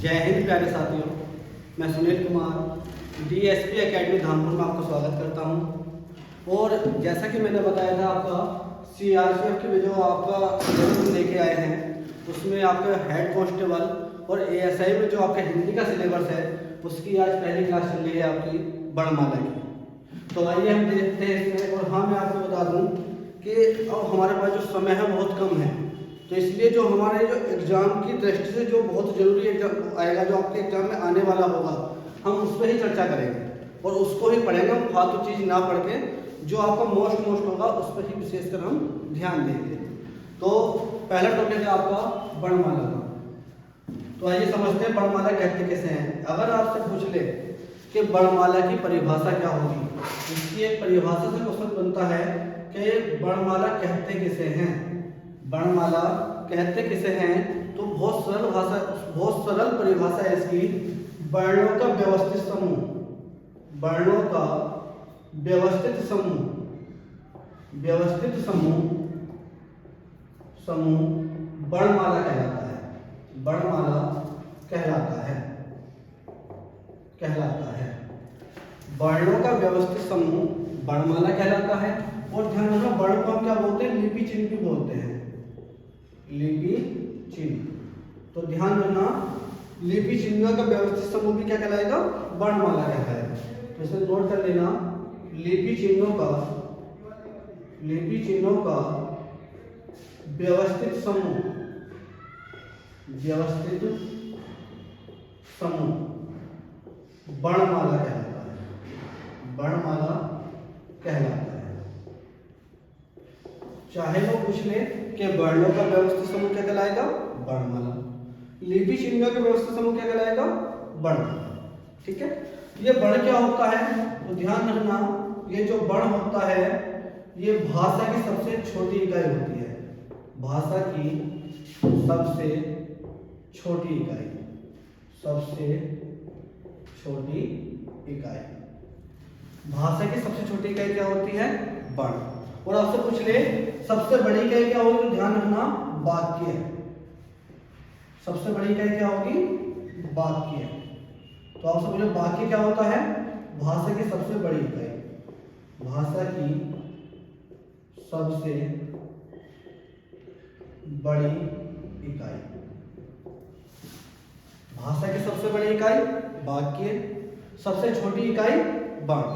जय हिंद प्यारे साथियों, मैं सुनील कुमार डीएसपी एकेडमी धामपुर में आपका स्वागत करता हूं। और जैसा कि मैंने बताया था, आपका सीआरपीएफ की जो आपका सिलेबस लेके आए हैं उसमें आपका हेड कांस्टेबल और एएसआई में जो आपका हिंदी का सिलेबस है उसकी आज पहली क्लास चल रही है आपकी वर्णमाला की। तो आइए हम देखते हैं इसमें। और हाँ, मैं आपको बता दूँ कि अब हमारे पास जो समय है बहुत कम है, तो इसलिए जो हमारे जो एग्ज़ाम की दृष्टि से जो बहुत ज़रूरी एग्जाम आएगा, जो आपके एग्ज़ाम में आने वाला होगा, हम उस पर ही चर्चा करेंगे और उसको ही पढ़ेंगे। हम फालतू चीज़ ना पढ़ के जो आपका मोस्ट होगा उस पर ही विशेषकर हम ध्यान देंगे। तो पहला टॉपिक है आपका वर्णमाला का। तो आइए समझते हैं वर्णमाला कहते कैसे हैं। अगर आपसे पूछ ले कि वर्णमाला की परिभाषा क्या होगी, इसकी एक परिभाषा से क्वेश्चन बनता है कि वर्णमाला कहते किसे हैं। वर्णमाला कहते किसे हैं, तो बहुत सरल परिभाषा है इसकी। वर्णों का व्यवस्थित समूह, वर्णों का व्यवस्थित समूह वर्णमाला कहलाता है। वर्णमाला कहलाता है वर्णों का व्यवस्थित समूह वर्णमाला कहलाता है। और ध्यान रखना, वर्ण को हम क्या बोलते हैं? लिपि चिन्ह भी बोलते हैं, लिपि चिन्ह। तो ध्यान रखना, लिपि चिन्ह का व्यवस्थित समूह भी क्या कहलाएगा? वर्णमाला कहलाएगा। तो इसे नोट कर लेना, लिपि चिन्हों का व्यवस्थित समूह वर्णमाला कहलाता है। वर्णमाला कहलाता है। चाहे वो पूछ ले कि वर्णों का व्यवस्थित समूह क्या कहलाएगा? वर्णमाला। लिपि चिन्हों का व्यवस्थित समूह क्या कहलाएगा? वर्णमाला। ठीक है। ये वर्ण क्या होता है? तो ध्यान रखना, ये जो वर्ण होता है ये भाषा की सबसे छोटी इकाई होती है। भाषा की सबसे छोटी इकाई, भाषा की सबसे छोटी इकाई क्या होती है? वर्ण। और आपसे पूछ ले सबसे बड़ी इकाई क्या होगी? ध्यान रखना, वाक्य। सबसे बड़ी इकाई क्या होगी? वाक्य। तो आपसे पूछे वाक्य क्या होता है? भाषा की सबसे बड़ी इकाई, भाषा की सबसे बड़ी इकाई, भाषा की सबसे बड़ी इकाई वाक्य, सबसे छोटी इकाई वर्ण।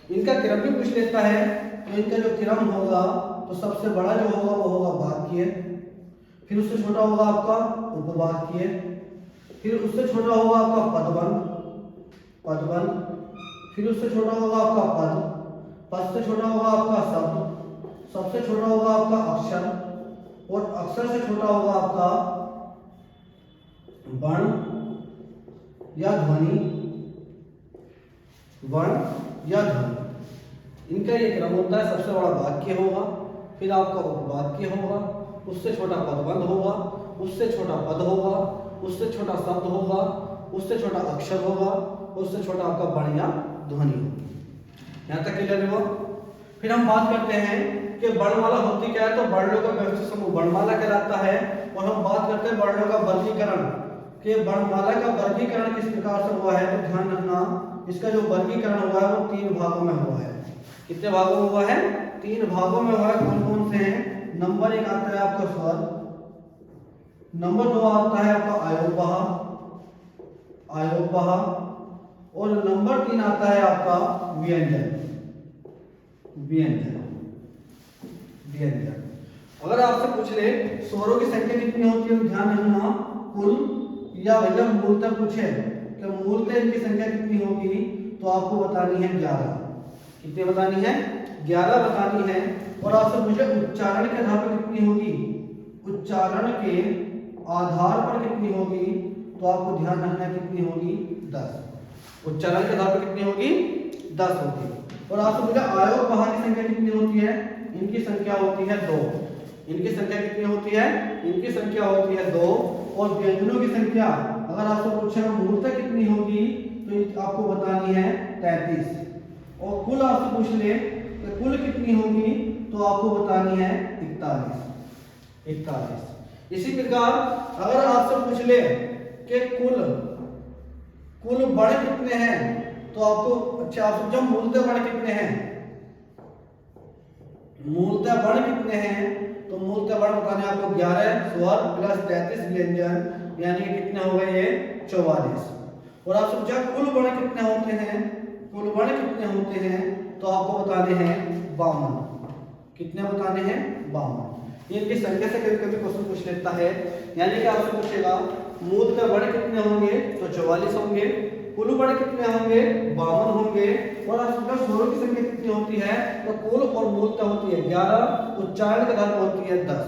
इनका क्रम भी पूछ लेता है, तो इनका जो क्रम होगा तो सबसे बड़ा जो होगा वो होगा वाक्य, फिर उससे छोटा होगा आपका उपवाक्य, फिर उससे छोटा होगा आपका पदबंध, फिर उससे छोटा होगा आपका पद से छोटा होगा आपका शब्द, सबसे छोटा होगा आपका अक्षर, और अक्षर से छोटा होगा आपका वर्ण या ध्वनि, इनका ये क्रम होता है। सबसे बड़ा वाक्य होगा, फिर आपका उपवाक्य होगा, उससे छोटा पदबंध होगा, उससे छोटा पद होगा, उससे छोटा शब्द होगा, उससे छोटा अक्षर होगा, उससे छोटा आपका वर्ण या ध्वनि होगी। यहाँ तक क्लियर हुआ? फिर हम बात करते हैं कि वर्णमाला होती क्या है। तो वर्णों का व्यवस्थित समूह वर्णमाला कहलाता है। और हम बात करते हैं वर्णों का वर्गीकरण, कि वर्णमाला का वर्गीकरण किस प्रकार से हुआ है। तो ध्यान रखना, इसका जो वर्गीकरण हुआ है वो 3 भागों में हुआ है। कितने भागों में हुआ है? 3 भागों में हुआ है। कौन कौन से हैं? नंबर 1 आता है आपका स्वर, नंबर 2 आता है आपका आयोपह, और नंबर 3 आता है आपका व्यंजन। अगर आपसे पूछ ले स्वरों की संख्या कितनी होती है, तो ध्यान रखना, कुल या जब मूलतः पूछे कि मूलतः इनकी संख्या कितनी होगी, तो आपको बतानी है 11। कितनी बतानी है? 11 बतानी है। और आपसे पूछे उच्चारण के आधार पर कितनी होगी, उच्चारण के आधार पर कितनी होगी, तो आपको ध्यान रखना कितनी होगी? 10। उच्चारण के आधार पर कितनी होगी? 10 होगी। और आपसे पूछा आयोपह की संख्या कितनी होती है, इनकी संख्या होती है 2। इनकी संख्या कितनी होती है? इनकी संख्या होती है 2। और व्यंजनों की संख्या अगर आपसे पूछे मूलतः कितनी होगी, तो आपको बतानी है 33। और कुल आपसे पूछ ले तो कुल कितनी होगी, तो आपको बतानी है 41। इसी प्रकार अगर आपसे पूछ ले कि कुल वर्ण कितने हैं, तो आपको अच्छा आप समझो मूलतः वर्ण कितने हैं, मूलतः वर्ण कितने हैं, तो मूलतः वर्ण बताने आपको 11 स्वर प्लस 33 व्यंजन, यानी कि कितने हो गए ये 44। और आप समझा कुल वर्ण कितने होते हैं, कुल वर्ण कितने होते हैं, तो आपको बताने हैं 52। कितने बताने हैं 52। ये इनकी संख्या से कभी कभी क्वेश्चन पूछ लेता है, यानी कि आपसे पूछेगा मूलतः वर्ण कितने होंगे, तो 44 होंगे, कुल वर्ण कितने होंगे 52 होंगे, और आप समझो स्वरों की संख्या कितनी होती है, तो कुल और मूलतः होती है 11, उच्चारण के आधार पर होती है 10।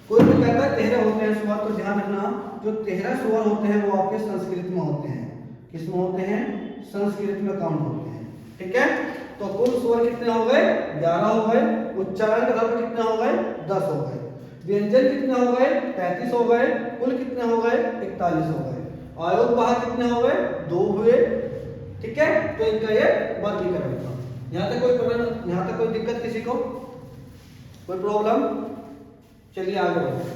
कोई भी कहता है 13 होते हैं स्वर, तो ध्यान रखना जो 13 स्वर होते हैं वो आपके संस्कृत में होते हैं, किसमें होते हैं, संस्कृत में काउंट होते हैं, ठीक है। तो कुल स्वर कितने हो गए 11 हो गए, उच्चारण के आधार पर कितने हो गए 10 हो गए, व्यंजन कितने हो गए 33 हो गए, कुल कितने हो गए 41 हो गए, आयोग वाहक कितने हो गए 2 हुए, ठीक है। तो इनका ये वर्गीकरण था। यहाँ तक कोई प्रॉब्लम, यहाँ तक कोई दिक्कत किसी को, कोई प्रॉब्लम? चलिए आगे बढ़ते हैं।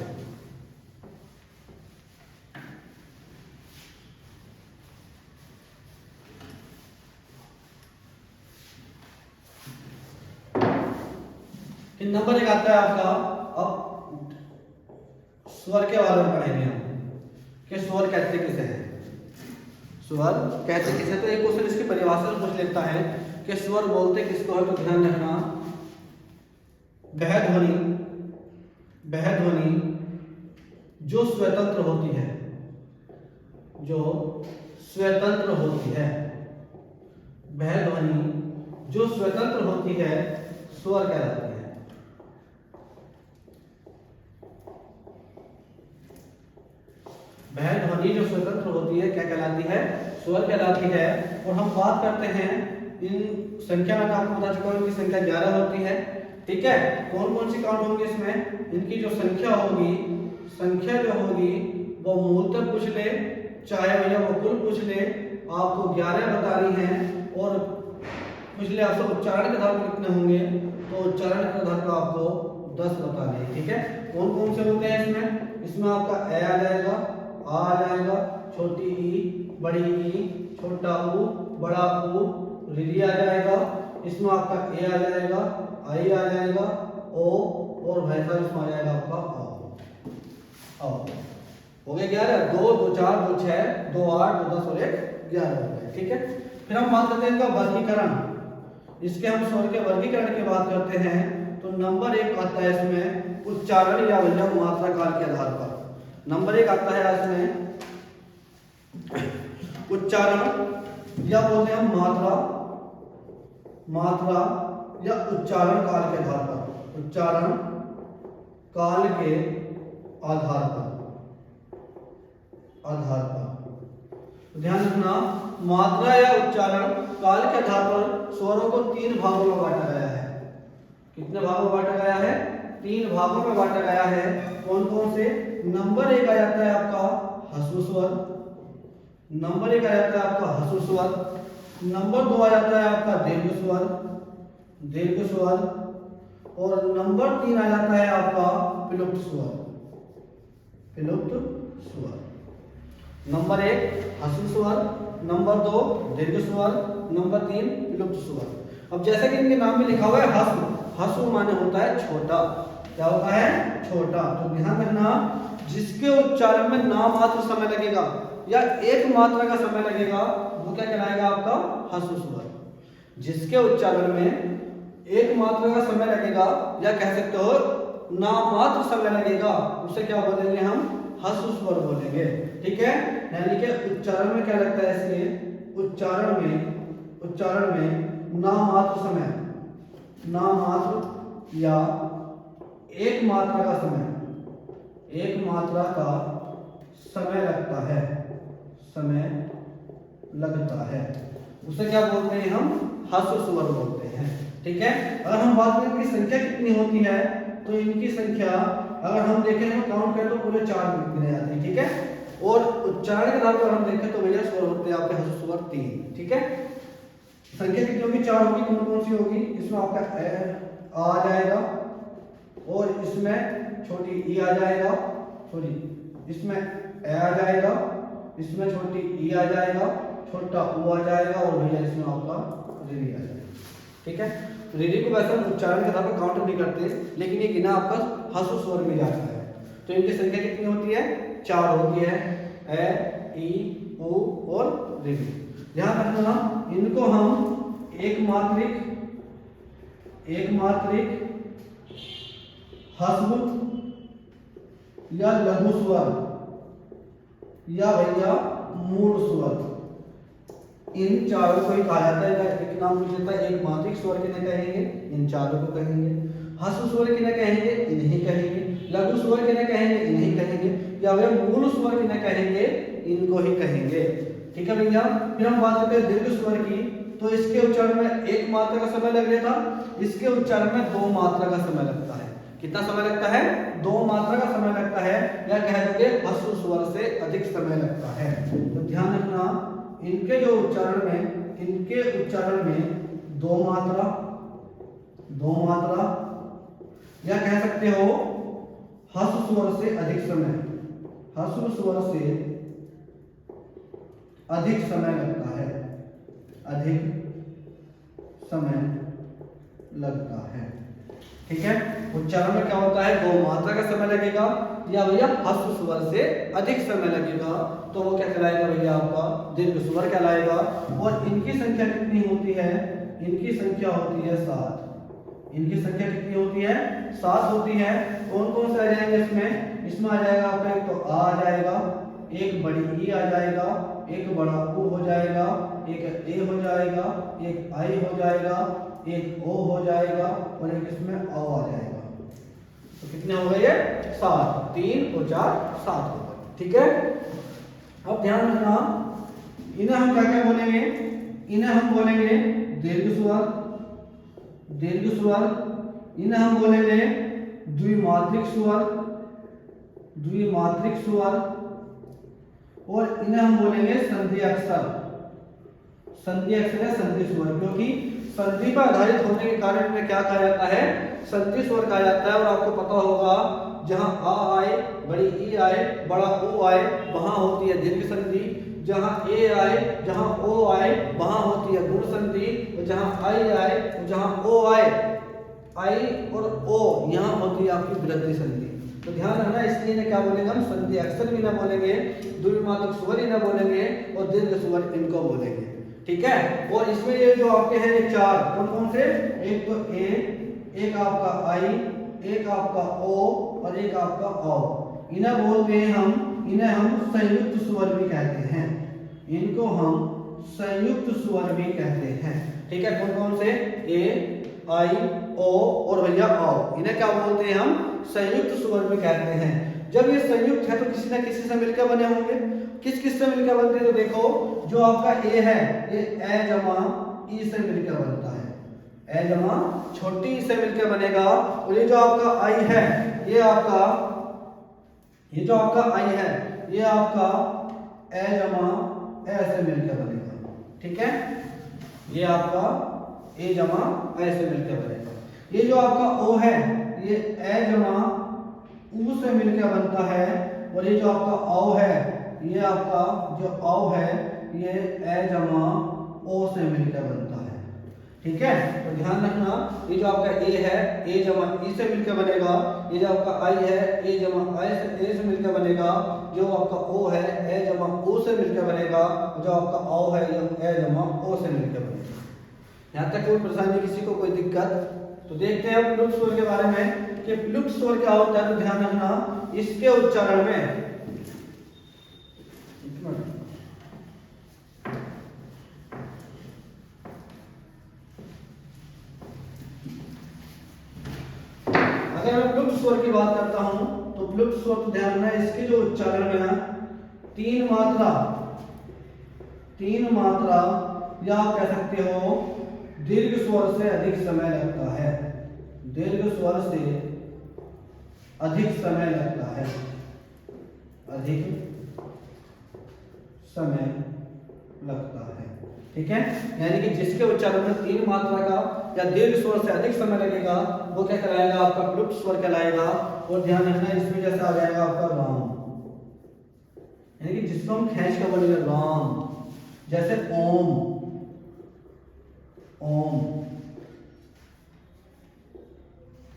नंबर 1 आता है आपका, अब स्वर के बारे में पढ़ेंगे हम कि स्वर कहते किसे हैं, स्वर कहते किसे। तो एक क्वेश्चन इसकी परिभाषा पूछ लेता है कि स्वर बोलते किसको है, तो ध्यान रखना वह ध्वनि जो स्वतंत्र होती है, जो स्वतंत्र होती है, वह ध्वनि जो स्वतंत्र होती है स्वर कहलाती है। वह ध्वनि जो स्वतंत्र होती है क्या कहलाती है, स्वर कहलाती है। और हम बात करते हैं इन संख्या में, आपको बता चुका हूं इनकी संख्या 11 होती है, ठीक है। कौन कौन सी काउंट होंगी इसमें, इनकी जो संख्या होगी, संख्या जो होगी वो मूलतः पूछ ले, चाहे भैया वो कुल पूछ ले, आपको 11 बतानी है, और पूछ ले आपसे उच्चारण के आधार पर कितने होंगे, तो उच्चारण के आधार पर आपको 10 बताने हैं, ठीक है। कौन कौन से होते हैं इसमें, इसमें आपका ए आ जाएगा, आ जाएगा, छोटी ई, बड़ी ई, छोटा ऊ, बड़ा ऊ, री आ जाएगा, इसमें आपका ए आ जाएगा, आई आ जाएगा, ओ, और भैंसा इसमें आ जाएगा आपका आओ। हो गया 11, 2 2 4 2 6 2 8 2 10 और 1 11 हो गया, ठीक है। फिर हम बात करते हैं इनका वर्गीकरण। इसके हम स्वर के वर्गीकरण की बात करते हैं, तो नंबर 1 आता है इसमें उच्चारण या व्यंजन मात्रा काल के आधार पर। नंबर 1 आता है इसमें उच्चारण या बोलते हैं मात्रा या उच्चारण काल के आधार पर, उच्चारण काल के आधार पर ध्यान रखना, मात्रा या उच्चारण काल के आधार पर स्वरों को 3 भागों में बांटा गया है। कितने भागों में बांटा गया है, 3 भागों में बांटा गया है। कौन कौन से, नंबर 1 आ जाता है आपका ह्रस्व स्वर, नंबर 1 आ जाता है आपका ह्रस्व स्वर, नंबर 2 आ जाता है आपका दीर्घ स्वर, और नंबर 3 आ जाता है आपका विलुप्त स्वर। नंबर 1 ह्रस्व स्वर, नंबर 2 दीर्घ स्वर, नंबर 3 विलुप्त स्वर। अब जैसा कि इनके नाम में लिखा हुआ है ह्रस्व माने होता है छोटा, क्या होता है छोटा। तो ध्यान रखना, जिसके उच्चारण में नामात्र समय लगेगा या एक मात्रा का समय लगेगा वो क्या कहलाएगा आपका ह्रस्व स्वर। जिसके उच्चारण में एक मात्रा का समय लगेगा या कह सकते हो नामात्र समय लगेगा, उसे क्या बोलेंगे हम, ह्रस्व स्वर बोलेंगे, ठीक है। यानी कि उच्चारण में क्या लगता है, इसके उच्चारण में नामात्र समय, नामात्र या एक मात्रा का समय लगता है, उसे क्या बोलते हैं हम, ह्रस्व स्वर बोलते हैं, ठीक है। अगर हम बात करें इनकी संख्या कितनी होती है, तो इनकी संख्या अगर हम देखें तो काउंट करें तो पूरे 4 गिने जाते हैं, ठीक है। और उच्चारण के आधार पर हम देखें तो भैया स्वर होते हैं आपके ह्रस्व स्वर 3, ठीक है। संख्या कितनी होगी, 4 होगी। कौन कौन सी होगी, इसमें आपका आ जाएगा, और इसमें छोटी ई आ जाएगा, इसमें ए आ जाएगा, इसमें छोटी ई आ जाएगा, छोटा ओ आ जाएगा और भैया इसमें आपका रीरी आ जाएगा। ठीक है, रीरी को वैसे हम उच्चारण के आधार पर काउंट नहीं करते, लेकिन ये गिना आपका ह्रस्व स्वर में जाता है। तो इनकी संख्या कितनी होती है? 4 होती है, ए, ई, ओ और रीरी। ध्यान रखना, इनको हम एकमात्रिक ह्रस्व या लघु स्वर या भैया मूल स्वर, इन चारों को ही कहा जाता है। एक नाम पूछ लेता है, एक मात्रिक स्वर किन्हें कहेंगे? इन चारों को कहेंगे। ह्रस्व स्वर किन्हें कहेंगे? इन्हीं कहेंगे। लघु स्वर किन्हें कहेंगे? इन्हीं कहेंगे। या वे मूल स्वर किन्हें कहेंगे? इनको ही कहेंगे। ठीक है भैया, फिर हम बात करते हैं दीर्घ स्वर की। तो इसके उच्चारण में 1 मात्रा का समय लग रहा था, इसके उच्चारण में 2 मात्रा का समय लगता है। कितना समय लगता है? 2 मात्रा का समय लगता है, या कह दोगे ह्रस्व स्वर से अधिक समय लगता है। तो ध्यान रखना, इनके उच्चारण में 2 मात्रा या कह सकते हो ह्रस्व स्वर से अधिक समय, ह्रस्व स्वर से अधिक समय लगता है, अधिक समय लगता है। ठीक है, उच्चारण में क्या होता है? 2 मात्रा का समय लगेगा, या भैया ह्रस्व स्वर से अधिक समय लगेगा, तो वो क्या कहलाएगा भैया? आपका दीर्घ स्वर कहलाएगा। और इनकी संख्या कितनी होती है? इनकी संख्या होती है 7। इनकी संख्या कितनी होती है? 7 होती है। कौन कौन से आ जाएंगे इसमें? इसमें आ जाएगा आपका एक तो आ जाएगा, एक बड़ी ई आ जाएगा, एक बड़ा ओ हो जाएगा, एक ए हो जाएगा, एक आई हो जाएगा, एक ओ हो जाएगा और एक इसमें औ आ जाएगा। तो कितने हो गए ये? 7। 3 और 4 7 हो गए। ठीक है, अब ध्यान रखना, इन्हें हम क्या क्या बोलेंगे? इन्हें हम बोलेंगे दीर्घ स्वर, दीर्घ स्वर। इन्हें हम बोलेंगे द्विमात्रिक स्वर, द्विमात्रिक स्वर। और इन्हें हम बोलेंगे संधि अक्षर, संधि अक्षर या संधि स्वर, क्योंकि संधि पर आधारित होने के कारण इन्हें क्या कहा जाता है? संधि स्वर कहा जाता है। और आपको पता होगा, जहां आ आए, बड़ी ई आए, बड़ा ओ आए, वहां होती है दीर्घ संधि। जहां ए आए, जहां ओ आए, वहां होती है गुण संधि। और जहां आई आए, जहां ओ आए, आई और ओ, यहां होती है आपकी वृद्धि संधि। तो ध्यान रखना, इसलिए इन्हें क्या बोलेंगे? हम संधि अक्षर भी ना बोलेंगे, द्विमात्रक स्वर ही ना बोलेंगे, और दीर्घ स्वर इनको बोलेंगे। ठीक है, और इसमें ये जो आपके हैं ये 4 कौन कौन से? एक तो ए, एक आपका आई, एक आपका ओ और एक आपका औ। इन्हें बोलते हैं हम संयुक्त स्वर भी कहते हैं। इनको हम संयुक्त स्वर भी कहते हैं। ठीक है, कौन कौन से? ए, आई, ओ और भैया औ। इन्हें क्या बोलते हैं? हम संयुक्त स्वर भी कहते हैं। जब ये संयुक्त है तो किसी न किसी से मिलकर बने होंगे। किस किस से मिलकर बनते हैं? तो देखो, जो आपका ए है, ये ए जमा ई से मिलकर बनता है, ए जमा छोटी ई से मिलकर बनेगा। और ये जो आपका आई है, ये जो आपका आई है, ये आपका ए जमा ए से मिलकर बनेगा। ठीक है, ये आपका ए जमा ए से मिलकर बनेगा। ये जो आपका ओ है, ये ए जमा ऊ से मिलकर बनता है। और ये जो आपका औ है, ये आपका जो औ है, ये ए जमा ओ से मिलकर बनता है। ठीक है, तो ध्यान रखना, ये जो आपका ए है, ए जमा ई से मिलकर बनेगा। ये जो आपका आई है, ए जमा आई से ए से मिलकर बनेगा। जो आपका ओ है, ए जमा ओ से मिलकर बनेगा। जो आपका औ है, ये ए जमा ओ से मिलकर बनेगा। यहाँ तक कोई परेशानी, किसी को कोई दिक्कत? तो देखते हैं प्लुप्त स्वर के बारे में कि प्लुप्त स्वर क्या होता है। तो ध्यान रखना, इसके उच्चारण में अगर मैं प्लुप्त स्वर की बात करता हूं, तो प्लुप्त स्वर तो ध्यान रखना, इसके जो उच्चारण में है 3 मात्रा या आप कह सकते हो दीर्घ स्वर से अधिक समय लगता है, दीर्घ स्वर से अधिक समय लगता है, अधिक समय लगता है। ठीक है, यानी कि जिसके उच्चारण में 3 मात्रा का या दीर्घ स्वर से अधिक समय लगेगा, वो क्या कहलाएगा? आपका प्लुप्त स्वर कहलाएगा। और ध्यान रखना, इसमें जैसा आ जाएगा आपका राम, यानी कि जिसको हम खींच कर बोलेंगे राम, जैसे ओम, ओम,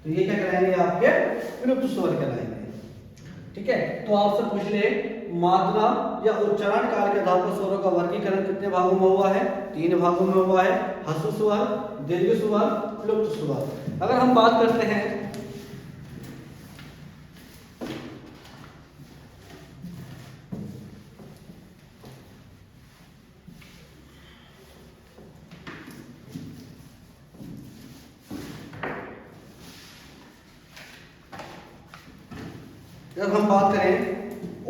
तो ये क्या कहलाएंगे आपके विलुप्त स्वर कहलाएंगे। ठीक है, तो आपसे पूछ ले मात्रा या उच्चारण काल के आधार पर स्वरों का वर्गीकरण कितने भागों में हुआ है? 3 भागों में हुआ है, ह्रस्व स्वर, दीर्घ स्वर, विलुप्त स्वर। अगर हम बात करते हैं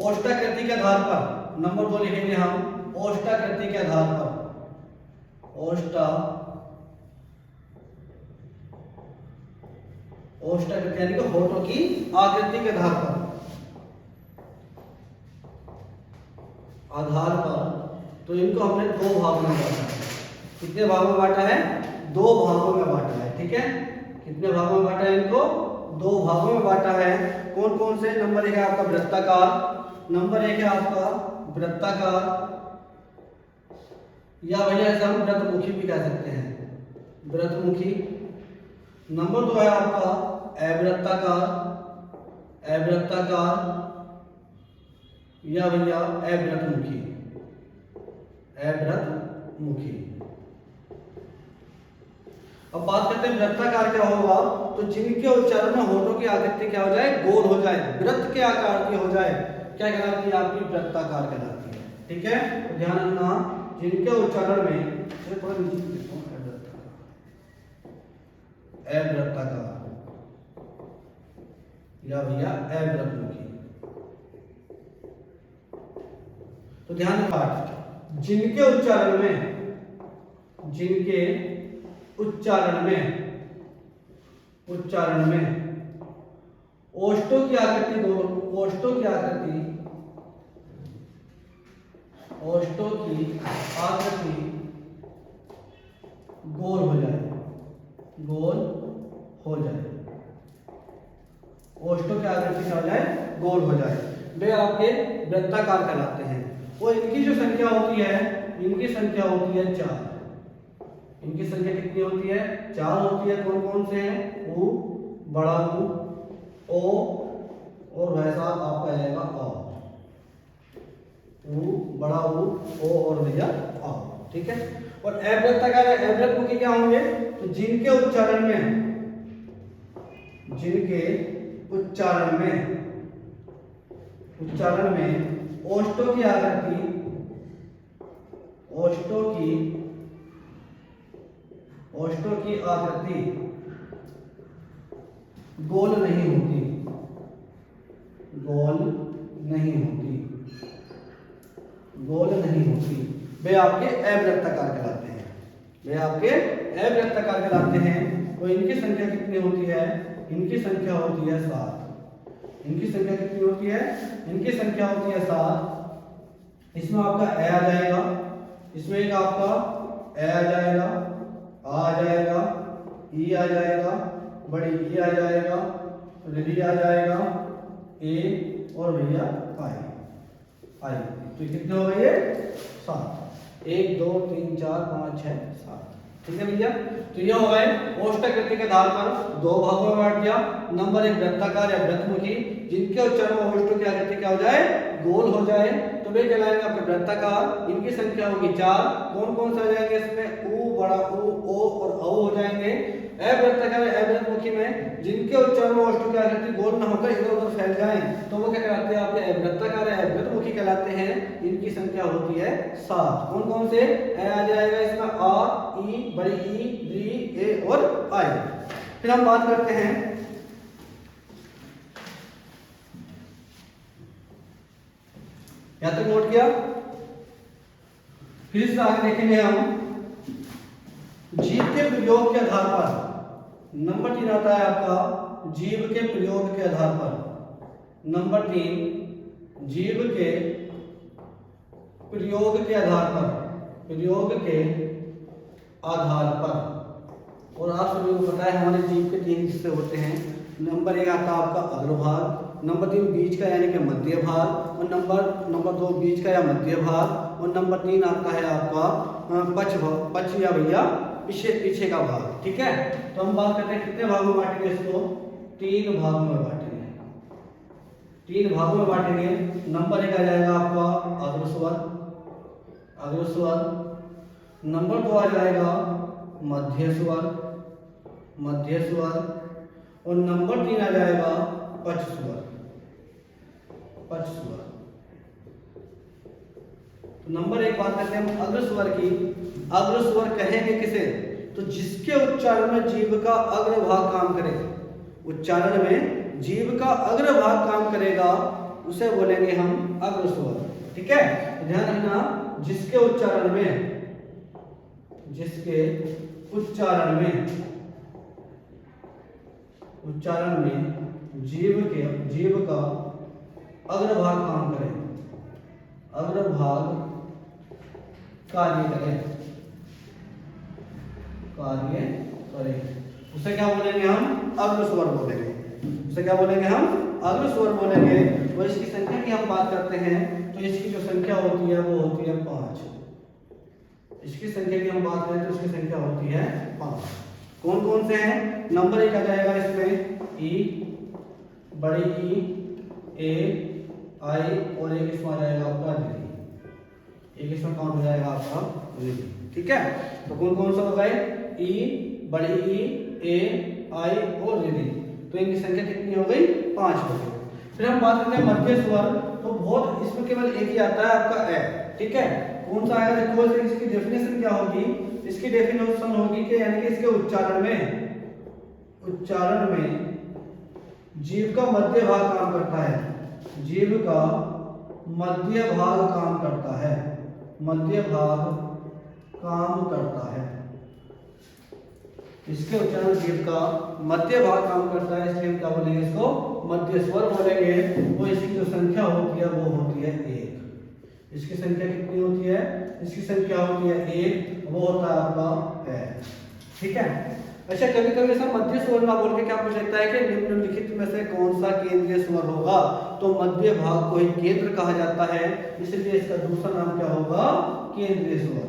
ओष्ठाकृति के आधार पर, नंबर 2 लिखेंगे हम ओष्ठाकृति के आधार पर, ओष्ठाकृति यानी कि होठों की आकृति के आधार पर, तो इनको हमने 2 भागों में बांटा है। कितने भागों में बांटा है? 2 भागों में बांटा है। ठीक है, कितने भागों में बांटा है इनको? 2 भागों में बांटा है। कौन कौन से? नंबर 1 है आपका वृत्ताकार, नंबर 1 है आपका वृत्ताकार, या भैया ऐसा हम व्रतमुखी भी कह सकते हैं, व्रतमुखी। नंबर 2 है आपका अवृत्ताकार, अवृत्ताकार, या भैया अवृतमुखी, अवृतमुखी। अब बात करते हैं वृत्ताकार क्या होगा, तो जिनके उच्चारण में होठों की आकृति क्या हो जाए? गोल हो जाए, वृत्त के आकार की हो जाए, क्या कहलाती है? आपकी वृत्ताकार कहलाती है। ठीक है, तो ध्यान रखना जिनके उच्चारण में अवृत्ताकार या भैया अवृतमुखी। तो ध्यान रखना जिनके उच्चारण में, जिनके उच्चारण में ओष्ठों की आकृति गोल, ओष्ठों की आकृति गोल हो जाए, गोल हो जाए, ओष्ठों की आकृति क्या हो जाए? गोल हो जाए, वे आपके वृत्ताकार कहलाते हैं। और इनकी जो संख्या होती है, इनकी संख्या होती है 4। इनकी संख्या कितनी होती है? 4 होती है। कौन कौन से हैं? ऊ, बड़ा ऊ, ओ, और वैसा आपका आएगा आ, ऊ, बड़ा ऊ, ओ और भैया आ। ठीक है, और अवृत्ताकार, अवृतमुखी क्या होंगे? तो जिनके उच्चारण में ओष्ठों की आकृति, ओष्ठों की आकृति गोल नहीं होती, वे आपके अवृत्ताकार कहलाते हैं, वे आपके अवृत्ताकार कहलाते हैं। तो इनकी संख्या कितनी होती है? इनकी संख्या होती है 7। इनकी संख्या कितनी होती है? इनकी संख्या होती है 7। इसमें आपका ए आ जाएगा, इसमें एक आपका ए आ जाएगा, आ जाएगा, ई आ जाएगा, बड़ी ई आ जाएगा, री आ जाएगा, ए और भैया आई। तो कितने हो गए? 7। 1 2 3 4 5 6 7। ठीक है भैया, तो यह हो गए ओष्ठाकृति के आधार पर 2 भागों में बांट दिया। नंबर 1 वृत्ताकार या वृत्तमुखी, जिनके उच्चारण में ओष्ठों की आकृति क्या हो जाए? गोल हो जाए, तो वे कहलाएंगे आपके वृत्ताकार। इनकी संख्या होगी 4। कौन कौन से आ जाएंगे इसमें? ऊ, बड़ा ऊ, ओ और औ हो जाएंगे। अवृत्ताकार अवृतमुखी में जिनके उच्चारण में ओष्ठों की आकृति गोल न होकर इधर उधर फैल जाएं, तो वो क्या कहलाते हैं? आपके अवृत्ताकार अवृतमुखी कहलाते हैं। इनकी संख्या होती है 7। कौन कौन से? ए आ जाएगा इसमें, आ, ई, बड़ी ई, री, ए और आई। फिर हम बात करते हैं यहां तक नोट किया। फिर इसमें आगे देखेंगे हम जीव के प्रयोग के आधार पर। नंबर 3 आता है आपका जीव के प्रयोग के आधार पर। नंबर 3 जीव के प्रयोग के आधार पर, प्रयोग के आधार पर। और आप सभी को पता है हमारे जीव के 3 हिस्से होते हैं। नंबर 1 आता है आपका अग्रभाग, नंबर 3 बीच का यानी कि मध्य भाग, और नंबर 2 बीच का या मध्य भाग, और नंबर 3 आता है आपका पक्ष या भैया पीछे का भाग। ठीक है, तो हम बात करते हैं कितने भागों में बांटेंगे इसको, 3 भागों में बांटेंगे। 3 भागों में बांटेंगे। नंबर 1 आ जाएगा आपका अग्र स्वर, नंबर 2 आ जाएगा मध्य स्वर, और नंबर 3 आ जाएगा पक्ष स्वर। तो नंबर 1 बात करते हैं हम अग्र स्वर की। अग्र स्वर कहेंगे किसे, तो जिसके उच्चारण में जीभ का अग्रभाग काम करे, उच्चारण में जीभ का अग्रभाग काम करेगा उसे बोलेंगे हम अग्र स्वर। ठीक है, ध्यान रखना, जिसके उच्चारण में जीभ का अग्रभाग काम करे, अग्रभाग कार्य करे, उसे क्या बोलेंगे हम अग्र स्वर बोलेंगे। उसे क्या बोलेंगे हम अग्र स्वर बोलेंगे। और इसकी संख्या की हम बात करते हैं तो इसकी जो संख्या होती है वो होती है 5। इसकी संख्या की हम बात करें तो इसकी संख्या होती है 5। कौन कौन से हैं, नंबर 1 आ जाएगा इसमें ई, बड़ी ई, ए, आई, और एक इसमें आ जाएगा आपका डी, एक इसमें काउंट हो जाएगा आपका डी। ठीक है, तो कौन कौन सा हो गए, ई, बड़ी ई, ए, आई और डी। तो इनकी संख्या कितनी हो गई, 5 हो गई। फिर हम बात करते हैं मध्य स्वर, तो बहुत इसमें केवल एक ही आता है आपका ए। ठीक है, कौन सा आएगा, देखो इसकी डेफिनेशन क्या होगी, इसकी डेफिनेशन होगी कि यानी कि इसके उच्चारण में जीभ का मध्य भाग काम करता है, जीभ का मध्य भाग काम करता है, इसके उच्चारण जीभ का मध्य भाग काम करता है, इसलिए हम क्या बोलेंगे, इसको मध्य स्वर बोलेंगे। वो इसकी जो संख्या होती है वो होती है 1। इसकी संख्या कितनी होती है, इसकी संख्या होती है 1, वो होता है आपका है। ठीक है, अच्छा कभी कभी ऐसा मध्य स्वर ना बोल के क्या पूछ सकता है कि निम्नलिखित में से कौन सा केंद्रीय स्वर होगा, तो मध्य भाग को ही केंद्र कहा जाता है, इसलिए इसका दूसरा नाम क्या होगा, केंद्रीय स्वर।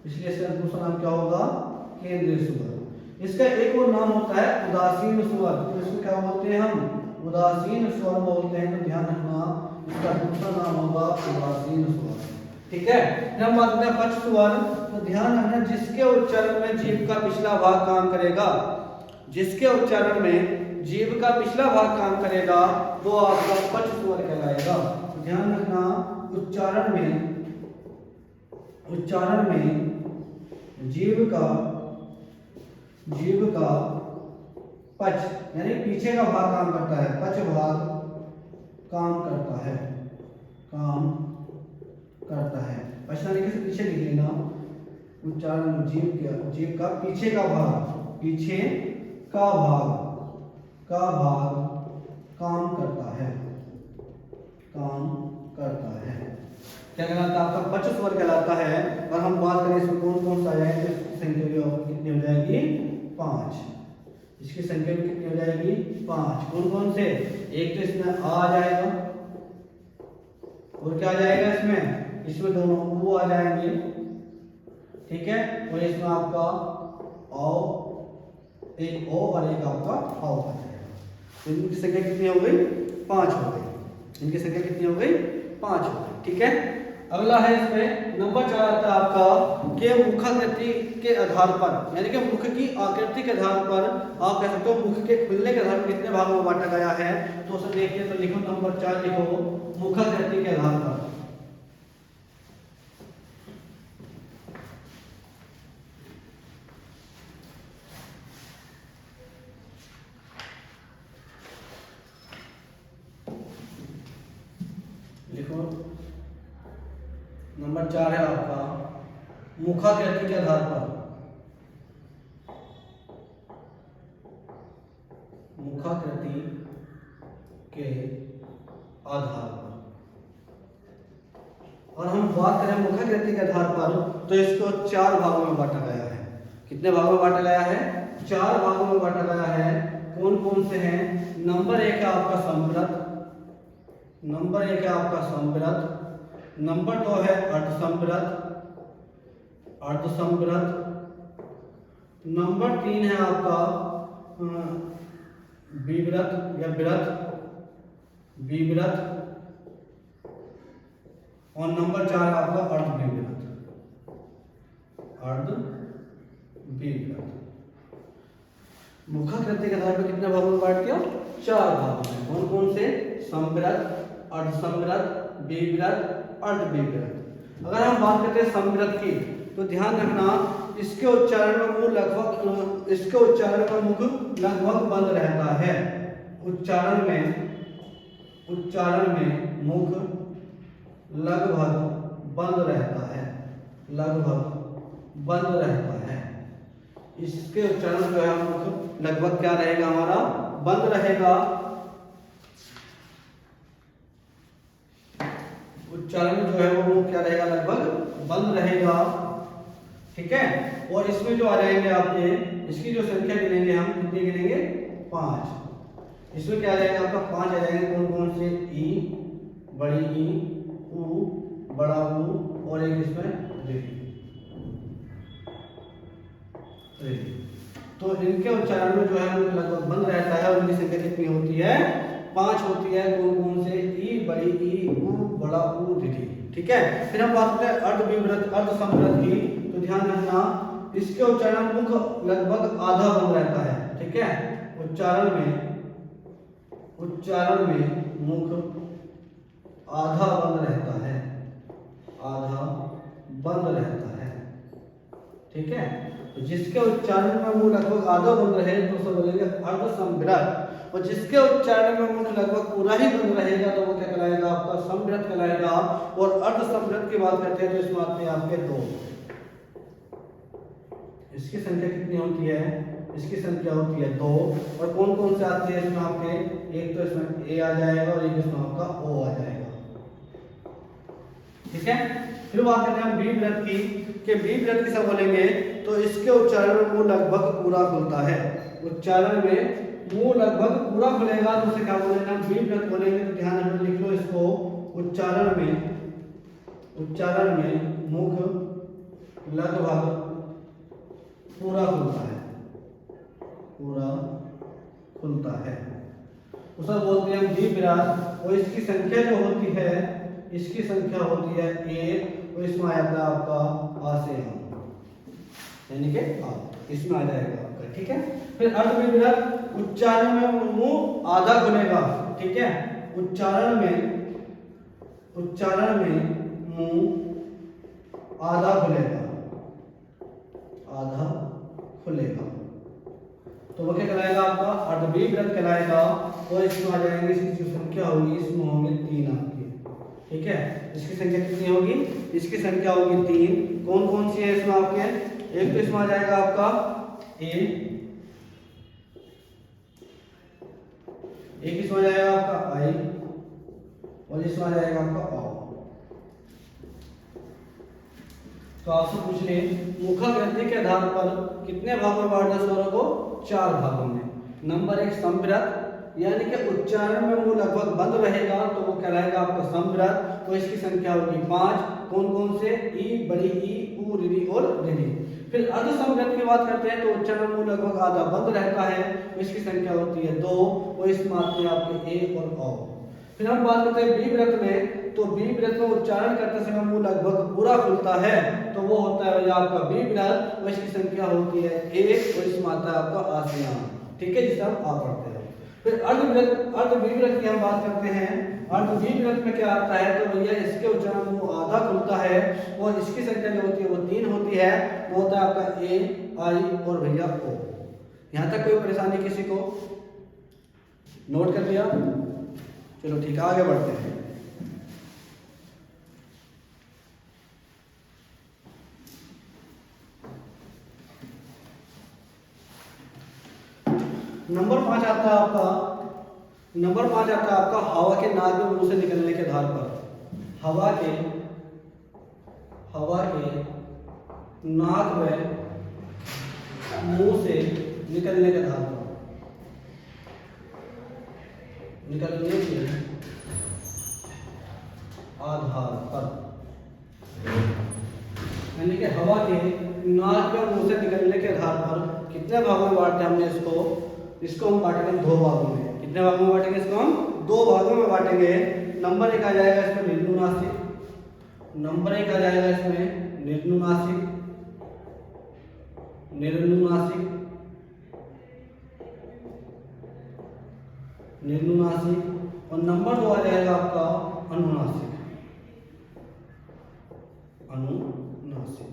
इसलिए इसका दूसरा नाम क्या होगा, केंद्रीय स्वर। इसका एक और नाम होता है उदासीन स्वर, तो इसको क्या बोलते हैं हम, उदासीन स्वर बोलते हैं। तो ध्यान रखना, इसका दूसरा नाम होगा उदासीन स्वर। ठीक है, जब हम बात करते हैं पक्ष स्वर, तो ध्यान रखना, जिसके उच्चारण में जीभ का पिछला भाग काम करेगा, जिसके उच्चारण में जीभ का पिछला भाग काम करेगा वो आपका पक्ष स्वर कहलाएगा। तो ध्यान रखना, उच्चारण में जीभ का पक्ष यानी पीछे का भाग काम करता है, पक्ष भाग काम करता है। पछना लिखे से पीछे लिख लेना, उच्चारण जीभ का पीछे का भाग काम करता है। क्या कहलाता है, आपका पक्ष स्वर कहलाता है। और हम बात करें इसमें कौन कौन सा आएगा, तो इसकी संख्या भी कितनी हो जाएगी, 5। इसकी संख्या भी कितनी हो जाएगी, 5। कौन कौन से, एक तो इसमें आ जाएगा, और क्या आ जाएगा इसमें दोनों वो आ जाएंगे। ठीक है, और इसमें आपका औ, एक ओ और एक आपका औ आ जाएगा। तो इनकी संख्या कितनी हो गई, 5 हो गई। इनकी संख्या कितनी हो गई, 5 हो गई। ठीक है, अगला है इसमें नंबर 4 आता है आपका के मुखाकृति के आधार पर, यानी कि मुख की आकृति के आधार पर आप कह सकते हो मुख के खुलने के आधार पर कितने भागों में बांटा गया है। तो उसे देखिए, तो लिखो नंबर 4 लिखो, मुखाकृति के आधार पर। लिखो नंबर 4 है आपका मुखाकृति के आधार पर, मुखाकृति के आधार पर। और हम बात करें मुखाकृति के आधार पर, तो इसको 4 भागों में बांटा गया है। कितने भागों में बांटा गया है, 4 भागों में बांटा गया है। कौन कौन से हैं, नंबर 1 है आपका संवृत, नंबर 1 है आपका समवृत्त, नंबर 2 है अर्धसमवृत्त, अर्धसमवृत्त, नंबर 3 है आपका विवृत्त या वृत्त, विवृत्त, और नंबर 4 है आपका अर्धविवृत्त, अर्धविवृत्त। मुखाकृति के आधार पर कितने भागों में बांट दिया? 4 भागों में। कौन कौन से? समवृत्त, अर्धसमवृत्त, विवृत्त, अर्धविवृत्त। अगर हम बात करते हैं समवृत्त की तो ध्यान रखना इसके उच्चारण में मुंह लगभग बंद रहता है। उच्चारण में मुख लगभग बंद रहता है, लगभग बंद रहता है। इसके उच्चारण जो है मुख लगभग क्या रहेगा? हमारा बंद रहेगा। उच्चारण जो है वो मुख क्या रहेगा? लगभग बंद रहेगा। ठीक है। और इसमें जो आ जाएंगे आपके, इसकी जो संख्या गिनेंगे हम, कितनी गिनेंगे? 5। इसमें क्या आ जाएगा आपका? 5 आ जाएंगे। कौन कौन से? ई, बड़ी ई, ऊ, बड़ा ऊ, और एक इसमें री। तो इनके उच्चारण में जो है लगभग बंद रहता है। और इनकी संख्या कितनी होती है? 5 होती है। कौन कौन से? ई, बड़ी ई, ऊ, बड़ा ऊ, री। ठीक है। फिर हम बात करते हैं अर्धविवृत्त, अर्धसमवृत्त की। तो ध्यान रखना इसके उच्चारण मुख लगभग आधा बंद रहता है। ठीक है। उच्चारण में मुख आधा बंद रहता है, आधा बंद रहता है। ठीक है। तो जिसके उच्चारण में मुंह लगभग आधा बंद रहे तो उसे बोलेंगे अर्धसमवृत्त, और जिसके उच्चारण में मुंह लगभग पूरा ही बंद रहेगा तो वो क्या कहलाएगा? आपका समवृत्त कहलाएगा। और अर्धसमवृत्त की बात करते हैं तो इसमें आते हैं आपके 2। इसकी संख्या कितनी होती है? इसकी संख्या होती है 2। और कौन कौन से आते हैं इसमें आपके? एक तो इसमें ए आ जाएगा और एक इसमें आपका ओ आ जाएगा। ठीक है। फिर बात करते हैं विवृत्त की, कि विवृत्त किसे बोलेंगे? तो इसके उच्चारण में मुंह लगभग पूरा खुलता है। उच्चारण में मुंह लगभग पूरा खुलेगा तो उसे क्या बोलेंगे? विवृत्त बोलेंगे। तो ध्यान रखना, लिख लो इसको। उच्चारण में मुख लगभग पूरा खुलता है, पूरा खुलता है, उसे बोलते हैं विवृत्त। और इसकी संख्या जो होती है, इसकी संख्या होती है 1। और इसमें आ जाता है आपका आ से हम, यानी कि आ, इसमें आ जाएगा आपका। ठीक है। फिर अर्धविवृत्त, उच्चारण में मुंह आधा खुलेगा। ठीक है। उच्चारण में मुंह आधा खुलेगा, आधा खुलेगा तो वो क्या कहलाएगा? आपका अर्धविवृत्त कहलाएगा। और इसमें आ जाएंगे, इसकी जो संख्या होगी इसमें होंगे 3 आपकी। ठीक है। इसकी संख्या कितनी होगी? इसकी संख्या होगी 3। कौन कौन सी है इसमें आपके? एक तो इसमें आ जाएगा आपका ए, एक इसमें आ जाएगा आपका आई, और इसमें आ जाएगा आपका औ। तो आपसे पूछ ले, मुखाकृति के आधार पर कितने भागों में बांट दिया स्वरों को? 4 भागों में। नंबर 1 समवृत्त, यानी कि उच्चारण में मुंह लगभग बंद रहेगा तो वो कहलाएगा आपका समवृत्त। तो इसकी संख्या होगी 5। कौन कौन से? ई, बड़ी ई, ऊ, री और री। फिर अर्धसमवृत्त की बात करते हैं तो उच्चारण में मुंह लगभग आधा बंद रहता है तो इसकी संख्या होती है 2। और इसमें आते हैं आपके ए और औ। फिर हम बात करते हैं विवृत्त में, तो विवृत्त में उच्चारण करते समय मुंह लगभग पूरा खुलता है तो वो होता है आपका विवृत्त। और इसकी संख्या होती है 1। और इसमें आता है आपका आसियान। ठीक है, जिसे हम आ पढ़ते हैं। फिर अर्धविवृत्त की हम बात करते हैं। अर्धविवृत्त में क्या आता है? तो भैया इसके उच्चारण मुंह आधा खुलता है और इसकी संख्या जो होती है वो 3 होती है। वो होता है आपका ए, आई और भैया ओ। यहाँ तक कोई परेशानी किसी को? नोट कर लिया? चलो ठीक है, आगे बढ़ते हैं। नंबर 5 आता है आपका हवा के नाक में मुंह से निकलने के आधार पर। हवा के नाक में मुंह से निकलने के आधार पर, निकलने के आधार पर, यानी कि हवा के नाक या मुंह से निकलने के आधार पर कितने भागों में बांटते हैं हमने इसको हम बांटेंगे दो भागों में। कितने भागों में बांटेंगे इसको? हम दो भागों में बांटेंगे। नंबर एक आ जाएगा इसमें निर्नुनासिक, नंबर एक आ जाएगा इसमें निर्नुनासिक, निर्नुनासिक, निर्नुनासिक, और नंबर दो आ जाएगा आपका अनुनासिक, अनुनासिक।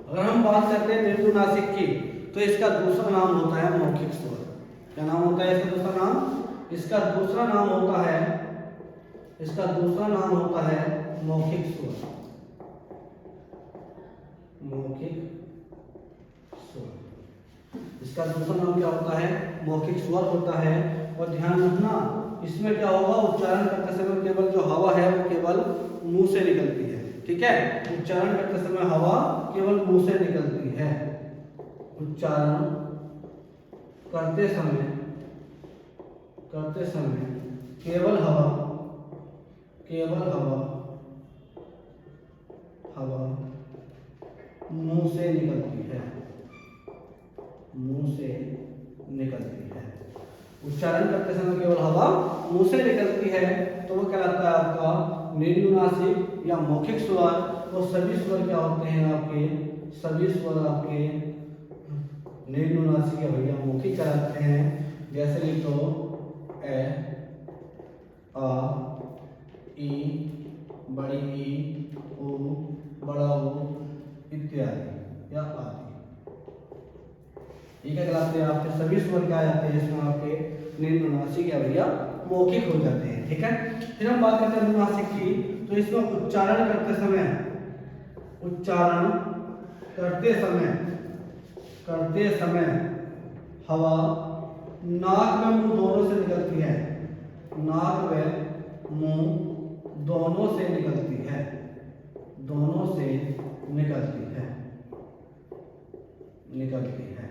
अगर हम बात करते हैं निर्नुनासिक की तो इसका दूसरा नाम होता है मौखिक स्वर। क्या नाम होता है इसका दूसरा नाम? इसका दूसरा नाम होता है, इसका दूसरा नाम होता है मौखिक स्वर, मौखिक स्वर। इसका दूसरा नाम क्या होता है? मौखिक स्वर होता है। और ध्यान रखना इसमें क्या होगा, उच्चारण करते समय केवल जो हवा है वो केवल मुंह से निकलती है। ठीक है, उच्चारण करते समय हवा केवल मुंह से निकलती है। उच्चारण करते समय केवल हवा, केवल हवा मुंह से निकलती है, मुंह से निकलती है। उच्चारण करते समय केवल हवा मुंह से निकलती है तो वो कहलाता है आपका निर्नुनासिक या मौखिक स्वर। और सभी स्वर क्या होते हैं आपके? सभी स्वर आपके निर्नुनासिक या भैया मौखिक कहलाते हैं। जैसे लिखो ए, आ, ई, बड़ी ई, ऊ, बड़ा ऊ इत्यादि या आदि। ये क्या कहलाते हैं आपके? सभी स्वर क्या आ जाते हैं इसमें आपके निर्नुनासिक या भैया मौखिक हो जाते हैं। ठीक है, फिर हम बात करते हैं अनुनासिक की। तो इसमें उच्चारण करते समय हवा नाक व मुंह दोनों से निकलती है, नाक व मुंह दोनों से निकलती है, दोनों से निकलती है, निकलती है।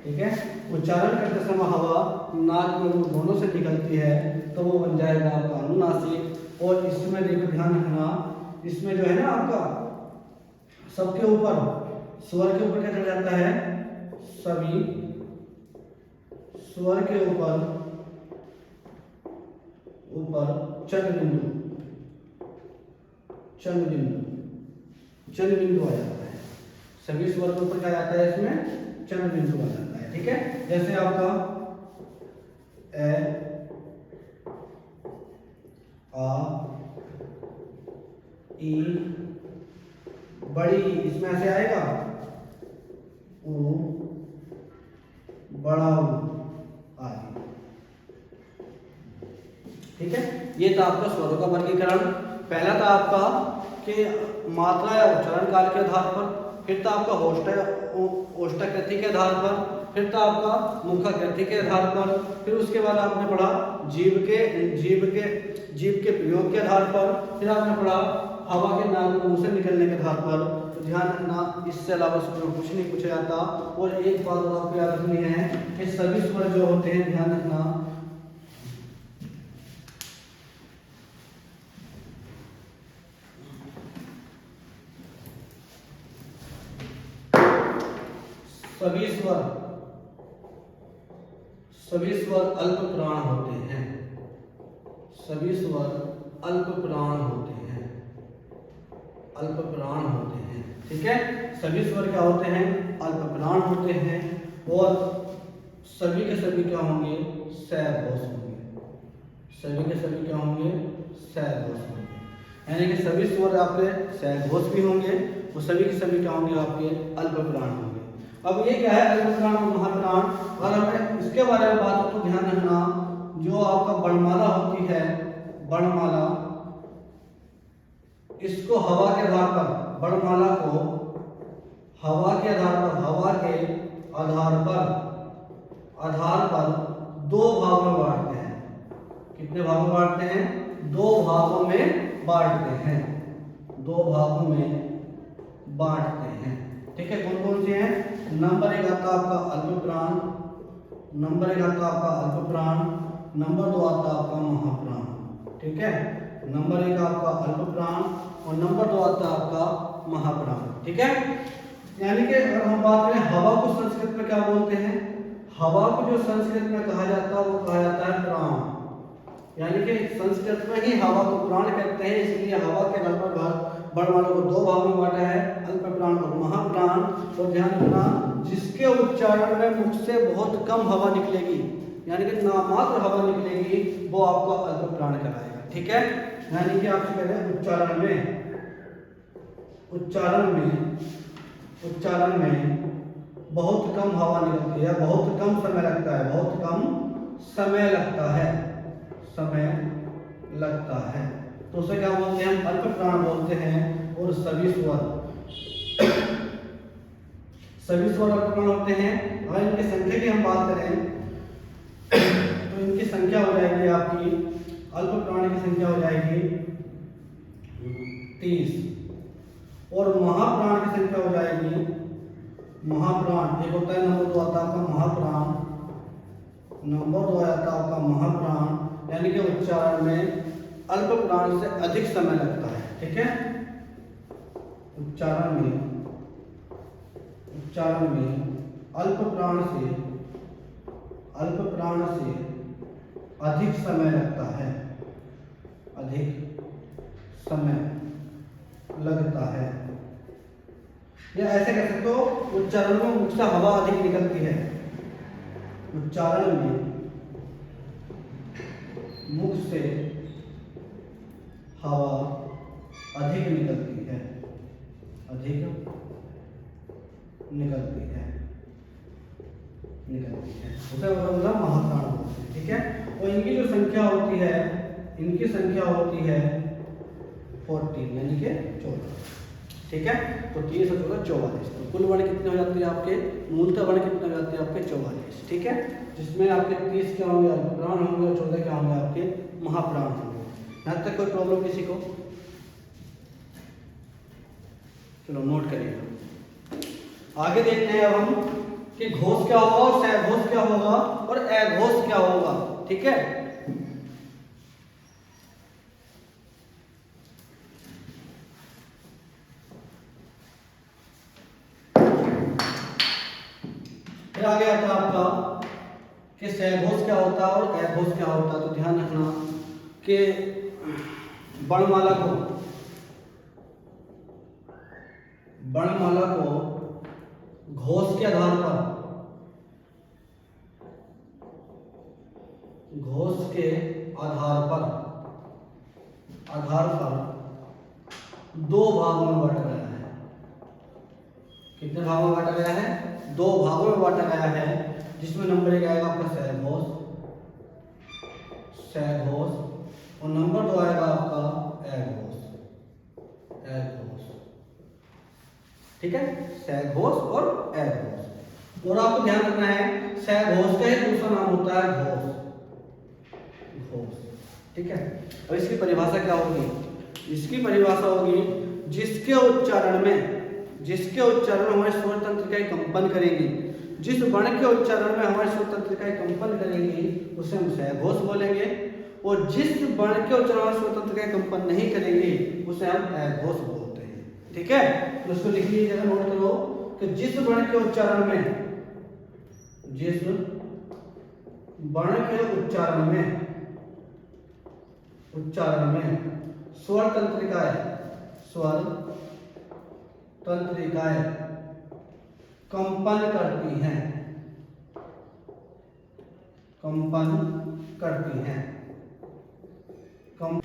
ठीक है, उच्चारण करते समय हवा नाक में मुंह दोनों से निकलती है तो वो बन जाएगा आपका अनुनासिक। और इसमें देखो ध्यान रखना, इसमें जो है ना आपका सबके ऊपर स्वर के ऊपर क्या चढ़ जाता है? सभी स्वर के ऊपर चंद्र बिंदु, चंद्र बिंदु, चंद्र बिंदु आ जाता है। सभी स्वर के ऊपर क्या जाता है? इसमें चंद्र बिंदु आ जाता है। ठीक है, जैसे आपका ए, आ, ई, बड़ी इसमें ऐसे आएगा, ऊ, बड़ा ऊ आदि। ठीक है, ये था आपका स्वरों का वर्गीकरण। पहला था आपका कि मात्रा या उच्चारण काल के आधार पर, फिर था आपका ओष्ठकृति के आधार पर, फिर था आपका मुखाकृति के आधार पर, फिर उसके बाद आपने पढ़ा जीभ के प्रयोग के आधार पर, फिर आपने पढ़ा हवा के नाक मुंह से निकलने के आधार पर। तो ध्यान रखना, इससे अलावा स्कूल में कुछ नहीं पूछा जाता। और एक बात और आपको याद रखनी है कि सभी स्वर जो होते हैं, ध्यान रखना, सभी स्वर अल्प प्राण होते हैं, सभी स्वर अल्प प्राण होते हैं, अल्प प्राण होते हैं। ठीक है, सभी स्वर क्या होते हैं? अल्प प्राण होते हैं। और सभी के सभी क्या होंगे? सैघोष होंगे, सभी के सभी क्या होंगे? सैघोष होंगे, यानी कि सभी स्वर आपके सैघोष भी होंगे और सभी के सभी क्या होंगे? आपके अल्प प्राण होंगे। अब ये क्या है अल्प प्राण और महाप्राण? अगर हमें इसके बारे में बात हो तो ध्यान रखना, जो आपका वर्णमाला होती है, वर्णमाला, इसको हवा के आधार पर, वर्णमाला को हवा के आधार पर दो भागों में बांटते हैं। कितने भागों में बांटते हैं? दो भागों में बांटते हैं, दो भागों में बांटते हैं। ठीक है, कौन कौन से हैं? नंबर एक आता है आपका अल्प प्राण, नंबर एक आता है आपका अल्प प्राण, नंबर 2 आता है आपका महाप्राण। ठीक है, नंबर 1 आपका अल्प प्राण और नंबर 2 आता है आपका महाप्राण। ठीक है, यानी कि अगर हम बात करें हवा को संस्कृत में क्या बोलते हैं, हवा को जो संस्कृत में कहा जाता है वो कहा जाता है प्राण। यानी कि संस्कृत में ही हवा को प्राण कहते हैं, इसलिए हवा के लगभग वर्णमाला को 2 भागों में बांटा है, अल्प प्राण और महाप्राण। और ध्यान रखना, जिसके उच्चारण में मुख से बहुत कम हवा निकलेगी, यानी कि नामात्र हवा निकलेगी, वो आपको अल्प प्राण कहलाएगा। ठीक है, यानी कि आपसे कह रहे हैं उच्चारण में बहुत कम हवा निकलती है, बहुत कम समय लगता है, बहुत कम समय लगता है, तो उसे क्या बोलते हैं, हम अल्प प्राण बोलते हैं। और सभी स्वर अल्प प्राण होते हैं। अगर इनकी संख्या की हम बात करें तो इनकी संख्या हो जाएगी आपकी, अल्प प्राण की संख्या हो जाएगी 30 और महाप्राण की संख्या हो जाएगी, महाप्राण एक होता है, नंबर 2 आता है आपका महाप्राण, नंबर 2 आता है आपका महाप्राण, यानी कि उच्चारण में अल्प प्राण से अधिक समय लगता है। ठीक है, उच्चारण में अल्प प्राण से अधिक समय लगता है, या ऐसे कह सकते हो उच्चारण में मुख से हवा अधिक निकलती है, उच्चारण में मुख से हवा अधिक निकलती है, उसे मतलब महाप्राण बोलते हैं। ठीक है, और इनकी जो संख्या होती है, 14, यानी कि 14। ठीक है, तो 3 और 14 44। तो कुल वर्ण कितने हो जाते हैं आपके, मूलतः वर्ण कितने हो जाते हैं आपके 44। ठीक है, जिसमें आपके 30 क्या होंगे, अल्प प्राण होंगे और 14 क्या होंगे आपके महाप्राण होंगे। यहाँ तक कोई प्रॉब्लम किसी को? चलो नोट करिएगा। आगे देखते हैं अब हम कि घोष क्या होगा और सहघोष क्या होगा और अघोष क्या होगा। ठीक है, फिर आगे आता है आपका कि सहघोष क्या होता है और अघोष क्या होता है। तो ध्यान रखना कि वर्णमाला को घोष के आधार पर, दो भागों में बांटा गया है। कितने भागों में बांटा गया है? 2 भागों में बांटा गया है, जिसमें नंबर 1 आएगा आपका सहघोष और नंबर 2 आएगा आपका अघोष। ठीक है, सहघोष और अघोष। और आपको ध्यान रखना है सहघोष का ही दूसरा नाम होता है घोष। ठीक है, अब इसकी परिभाषा क्या होगी? इसकी परिभाषा होगी जिसके उच्चारण में हमारे स्वर तंत्रिकाएं कंपन करेंगी, जिस वर्ण के उच्चारण में हमारे स्वर तंत्रिकाएं कंपन करेंगी उसे हम सहघोष बोलेंगे, और जिस वर्ण के उच्चारण में स्वर तंत्रिकाएं कंपन नहीं करेंगी उसे हम अघोष बोलते हैं। ठीक है, तो इसको लिख लीजिए, नोट करो कि जिस वर्ण के उच्चारण में स्वर तंत्रिकाएं कंपन करती हैं।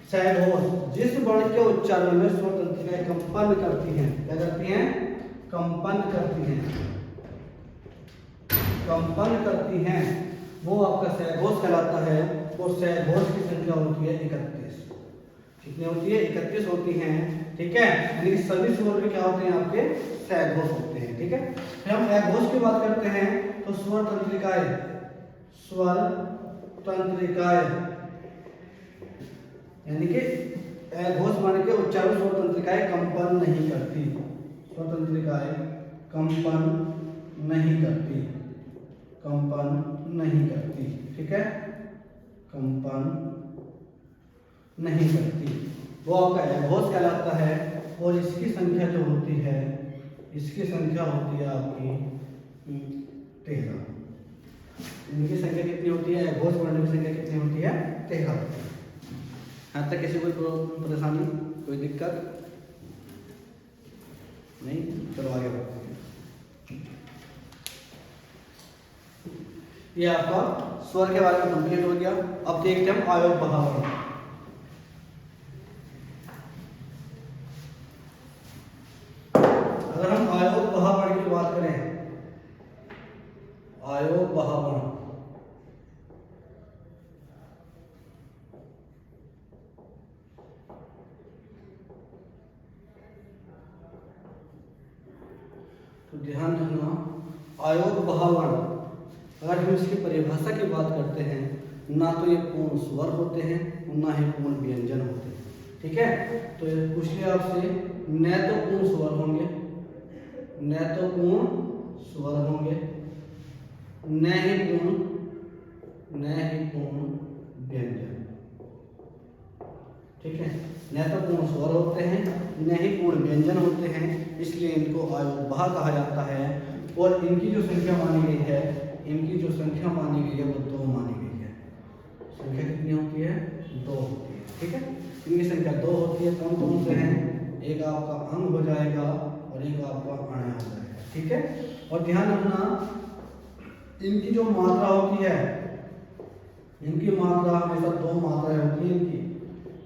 सहघोष, जिस वर्ण के उच्चारण में स्वर तंत्रिकाएं कंपन करती हैं, क्या करती हैं? कंपन करती हैं, वो आपका सहघोष कहलाता है। और सहघोष की संख्या होती है 31। कितनी होती है? 31 होती हैं। ठीक है, यानी कि सभी स्वर में क्या होते हैं आपके सहघोष होते हैं। ठीक है, फिर हम अघोष की बात करते हैं तो स्वर तंत्रिकाएं यानी कि अघोष वर्ण के उच्चारण स्वर तंत्रिकाएं कंपन नहीं करती, कंपन नहीं करती। ठीक है, कंपन नहीं करती, वो आपका एघोष कहलाता है। और इसकी संख्या जो होती है, इसकी संख्या होती है आपकी 13। इनकी संख्या कितनी होती है, एघोष वर्ण की संख्या कितनी होती है, 13 होती है। यहाँ तक किसी कोई परेशानी, कोई दिक्कत नहीं? चलो आगे बढ़ते हैं। ये आपका स्वर के बारे में कंप्लीट हो गया। अब देखते हैं हम आयोग बहावर्ण। अगर हम आयोग बहावर्ण की बात करें, आयोग बहावर्ण तो ध्यान रखना, आयोग बहावर्ण अगर हम इसकी परिभाषा की बात करते हैं, ना तो ये पूर्ण स्वर होते हैं और ना ही पूर्ण व्यंजन होते हैं। ठीक है, तो ये पूछ लिया आपसे, न तो पूर्ण स्वर होंगे, न तो पूर्ण स्वर होंगे, न ही पूर्ण व्यंजन। ठीक है, न तो पूर्ण स्वर होते हैं, न ही पूर्ण व्यंजन होते हैं, इसलिए इनको आयोग बहा कहा जाता है। और इनकी जो संख्या मानी गई है, इनकी जो संख्या मानी गई है वो 2 मानी गई है। संख्या कितनी होती है, 2 होती है। ठीक है, इनकी संख्या 2 होती है। कौन कौन से हैं, एक आपका अंग हो जाएगा और एक आपका अण हो जाएगा। ठीक है, और ध्यान रखना, इनकी जो मात्रा होती है, इनकी मात्रा हमेशा 2 मात्राएं होती है। इनकी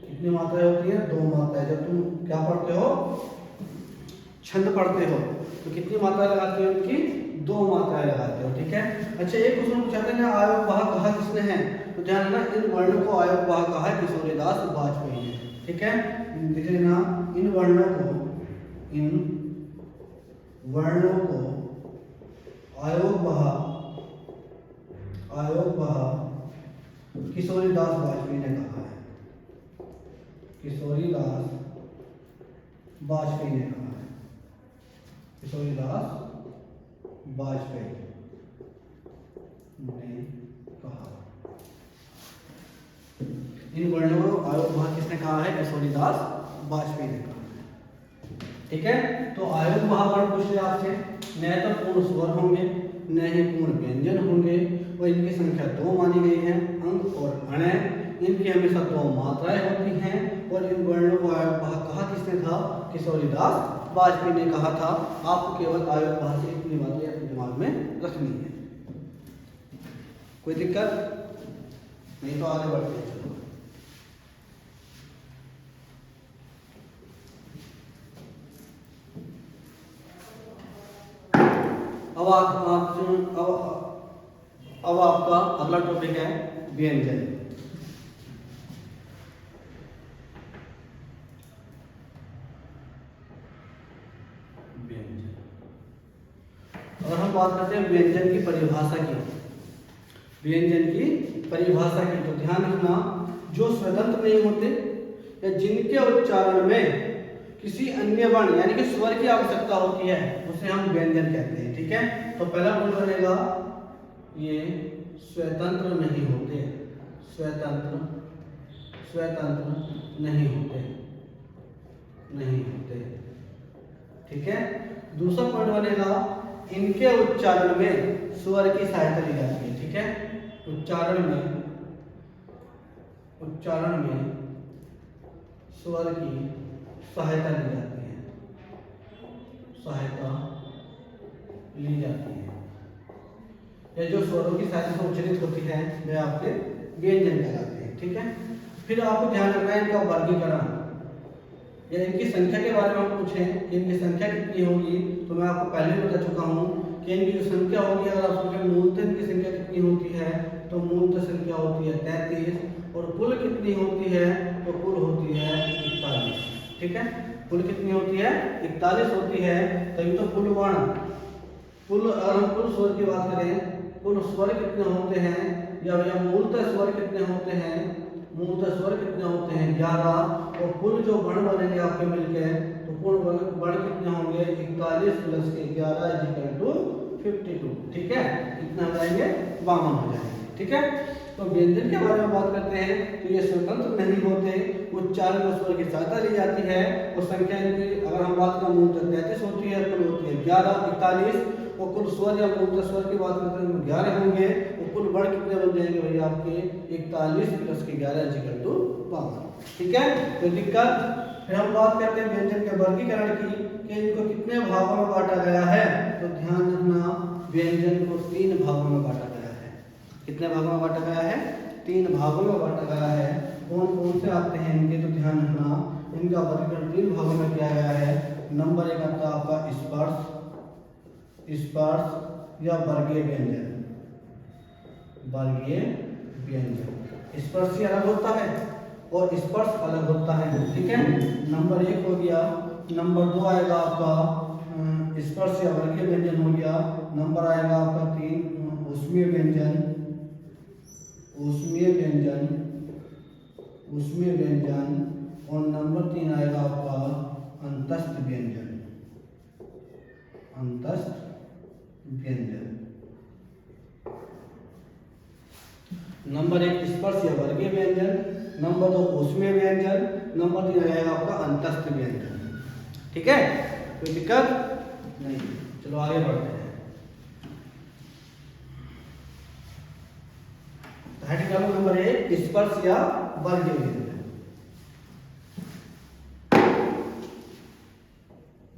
कितनी मात्राएं होती है, 2 मात्राएं। जब तुम क्या पढ़ते हो, छंद पढ़ते हो, तो कितनी मात्राएं लगाते हो, इनकी 2 मात्राएं लगाते हो। ठीक है, अच्छा एक क्वेश्चन पूछाते हैं आयोग बहा कहा किसने है, तो ध्यान रखना, इन वर्णों को आयोग बहा कहा है किशोरीदास वाजपेयी ने। ठीक है, देख लेना, इन वर्णों को आयोग बहा किशोरीदास वाजपेयी ने कहा है, किशोरीदास वाजपेयी ने कहा है, किशोरीदास वाजपेयी ने कहा। इन वर्णों को आयोग बहा किसने कहा है, किशोरीदास वाजपेयी ने कहा है। ठीक है, तो आयोग बहा वर्ण पूछ लिया आपसे, न तो पूर्ण स्वर होंगे, न ही पूर्ण व्यंजन होंगे, और इनकी संख्या 2 मानी गई है, अंग और अण। इनकी हमेशा 2 मात्राएं होती हैं, और इन वर्णों को आयोग बहा कहा किसने था, किशोरीदास वाजपेयी ने कहा था। आपको केवल आयोग बहा से इतनी बातें अपने दिमाग में रखनी है। कोई दिक्कत नहीं? तो आगे बढ़ते हैं। चलो, अब आपका अगला टॉपिक है व्यंजन। अगर हम बात करते हैं व्यंजन की परिभाषा की, तो ध्यान रखना, जो स्वतंत्र नहीं होते या जिनके उच्चारण में किसी अन्य वर्ण यानी कि स्वर की आवश्यकता होती है, उसे हम व्यंजन कहते हैं। ठीक है, तो पहला पॉइंट बनेगा, ये स्वतंत्र नहीं होते, स्वतंत्र नहीं होते। ठीक है, दूसरा पॉइंट बनेगा, इनके उच्चारण में स्वर की सहायता ली जाती है। ठीक है, उच्चारण में स्वर की सहायता ली जाती है, या जो स्वरों की सहायता से उच्चारित होती है वे आपके व्यंजन कहलाते हैं। ठीक है, फिर आपको ध्यान रखना है इनका वर्गीकरण, या इनकी संख्या के बारे में हम पूछें कि इनकी संख्या कितनी होगी, तो मैं आपको पहले ही बता चुका हूँ कि इनकी जो संख्या होगी, अगर आप सोचें मूलतः इनकी संख्या कितनी होती है, तो मूलतः संख्या होती है 33, और कुल कितनी होती है, तो कुल होती है 41। ठीक है, कुल कितनी होती है, 41 होती है। तभी तो कुल वर्ण, अगर हम कुल स्वर की बात करें, कुल स्वर कितने होते हैं, या मूलतः स्वर कितने होते हैं, मूलतः स्वर कितने होते हैं 11, और कुल जो वर्ण बनेंगे आपके मिलकर, तो कुल वर्ण कितने होंगे, 41 + 11 = 52। ठीक है, कितना हो जाएंगे, 52 हो जाएंगे। ठीक है, तो व्यंजन के बारे में बात करते हैं तो ये स्वतंत्र नहीं होते, उच्चारण और स्वर की सहायता ली जाती है। और संख्या इनकी अगर हम बात करें मूलतः 33 होती है, कुल होती है 11 41, और कुल स्वर या मूलतः स्वर की बात करते हैं 11 होंगे, और कुल वर्ण कितने बन जाएंगे भैया आपके 41 प्लस के 11 इक्वल टू 52। ठीक है, कोई दिक्कत? फिर हम बात करते हैं व्यंजन के वर्गीकरण की कि इनको कितने भागों में बांटा गया है। तो ध्यान रखना, व्यंजन को 3 भागों में बांटा गया है। कितने भागों में बांटा गया है? 3 भागों में बांटा गया है। कौन कौन से आते हैं इनके? तो ध्यान रखना, इनका वर्गीकरण 3 भागों में किया गया है। नंबर 1 आता है आपका स्पर्श या वर्गीय व्यंजन। वर्गीय व्यंजन स्पर्शी अलग होता है और स्पर्श अलग होता है। ठीक है, नंबर 1 हो गया। नंबर 2 आएगा आपका स्पर्श या वर्गीय व्यंजन हो गया। नंबर आएगा आपका 3 ऊष्मीय व्यंजन। और नंबर 3 आएगा आपका अंतस्थ व्यंजन। नंबर 1 स्पर्श या वर्गीय व्यंजन, नंबर 2 ऊष्मीय व्यंजन, नंबर 3 आएगा आपका अंतस्थ व्यंजन। ठीक है, कोई दिक्कत नहीं। चलो आगे बढ़ते हैं। हेडिंग नंबर 1 स्पर्श या वर्गीय व्यंजन।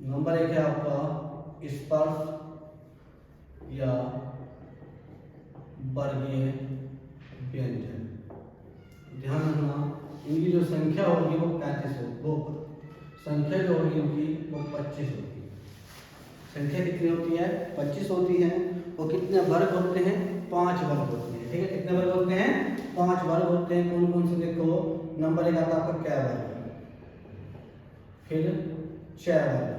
नंबर 1 है आपका स्पर्श या वर्गीय व्यंजन। ध्यान रखना, इनकी जो संख्या होगी वो 35 होगी, संख्या जो होगी इनकी वो 25 होगी। संख्या कितनी होती है? 25 होती है। और कितने वर्ग होते हैं? 5 वर्ग होते हैं। ठीक है, कितने वर्ग होते हैं? 5 वर्ग होते हैं। कौन कौन से? देखो, नंबर 1 आता है आपका कै वर्ग, फिर चै वर्ग,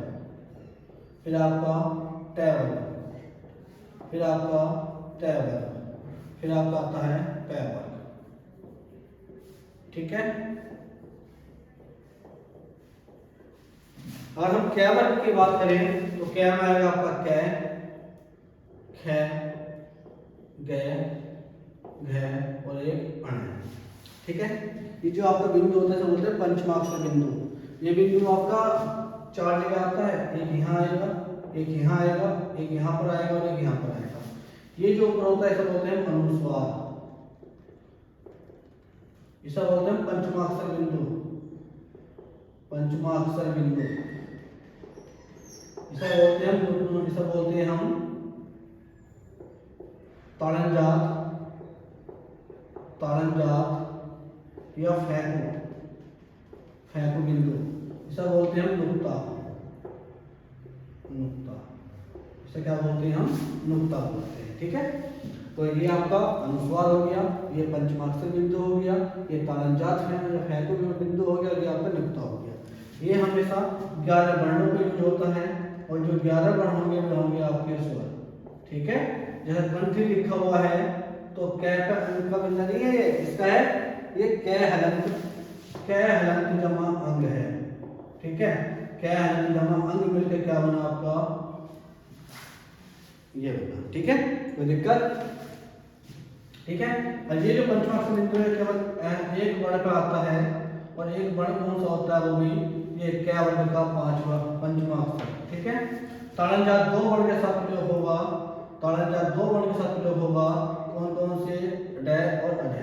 फिर आपका टै वर्ग, फिर आपका तै वर्ग, फिर आपका आता है पै वर्ग। ठीक है, अगर हम कै वर्ग की बात करें तो कै में आएगा आपका कै, ख, ग, घ और एक अण। ठीक है, ये जो आपका बिंदु होता है बोलते हैं पंचमाक्षर बिंदु। ये बिंदु आपका 4 जगह आता है, एक यहाँ आएगा, एक यहाँ आएगा, एक यहाँ पर आएगा और एक यहाँ पर आएगा। ये जो ऊपर होता है इसे बोलते हैं अनुस्वार, इसे बोलते हैं पंचमाक्षर बिंदु। इसे बोलते हैं हम ताड़नजात या फैकू बिंदु। इसे बोलते हैं हम नुक्ता। इसे क्या बोलते हैं? हम नुक्ता बोलते हैं। ठीक है, तो ये आपका अनुस्वार हो गया, ये पंचमाक्षर बिंदु हो गया, ये ताड़नजात या फैकू बिंदु हो गया, और ये आपका नुक्ता हो गया। ये हमेशा 11 वर्णों पे यूज होता है, और जो 11 वर्ण होंगे वे होंगे आपके स्वर। ठीक है, जैसे ग्रंथि लिखा हुआ है तो कै पे अंग का बिंदु नहीं है, ये इसका है, ये कै हलंत जमा अंग है। ठीक है, कै हलंत जमा अंग मिलकर क्या बना आपका? ये बना। ठीक है, कोई दिक्कत? ठीक है, और ये जो पंचमाक्षर बिंदु है केवल एक वर्ण पे आता है, और एक वर्ण कौन सा होता है? वो भी ये कै वर्ग का पंचमाक्षर। ठीक है, ताड़नजात 2 वर्ण के साथ प्रयोग होगा। कौन कौन से? ड और अढ।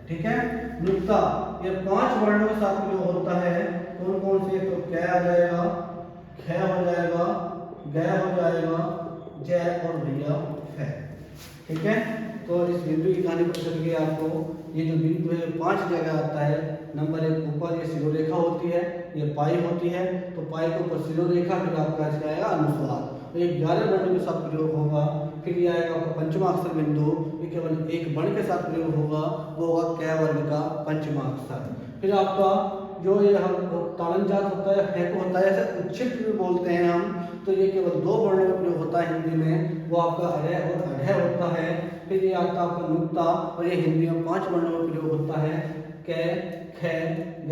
ठीक है, नुक्ता ये 5 वर्णों के साथ प्रयोग होता है। कौन कौन से? तो कै आ जाएगा, ख हो जाएगा, ग हो जाएगा, जै और भैया फै। ठीक है, तो इस बिंदु की कहानी पता चल गई आपको। ये जो बिंदु है 5 जगह आता है। नंबर 1 ऊपर ये शिरोरेखा होती है, ये पाई होती है, तो पाई के ऊपर शिरोरेखा, फिर आपका इसका आएगा अनुस्वार, तो ये 11 वर्णों के साथ प्रयोग होगा। फिर ये आएगा आपका पंचमाक्षर बिंदु, ये केवल एक वर्ण के साथ प्रयोग होगा, वो होगा कै वर्ग का पंचमाक्षर। फिर आपका जो ये ताड़नजात होता है, फैकू होता है, ऐसे उच्छिष्ट भी बोलते हैं हम, तो ये केवल 2 वर्णों में प्रयोग होता है हिंदी में, वो आपका अरे और अढ होता है। फिर ये आता है आपका नुक्ता, और ये हिंदी में 5 वर्णों में प्रयोग होता है, कै, ख, ग,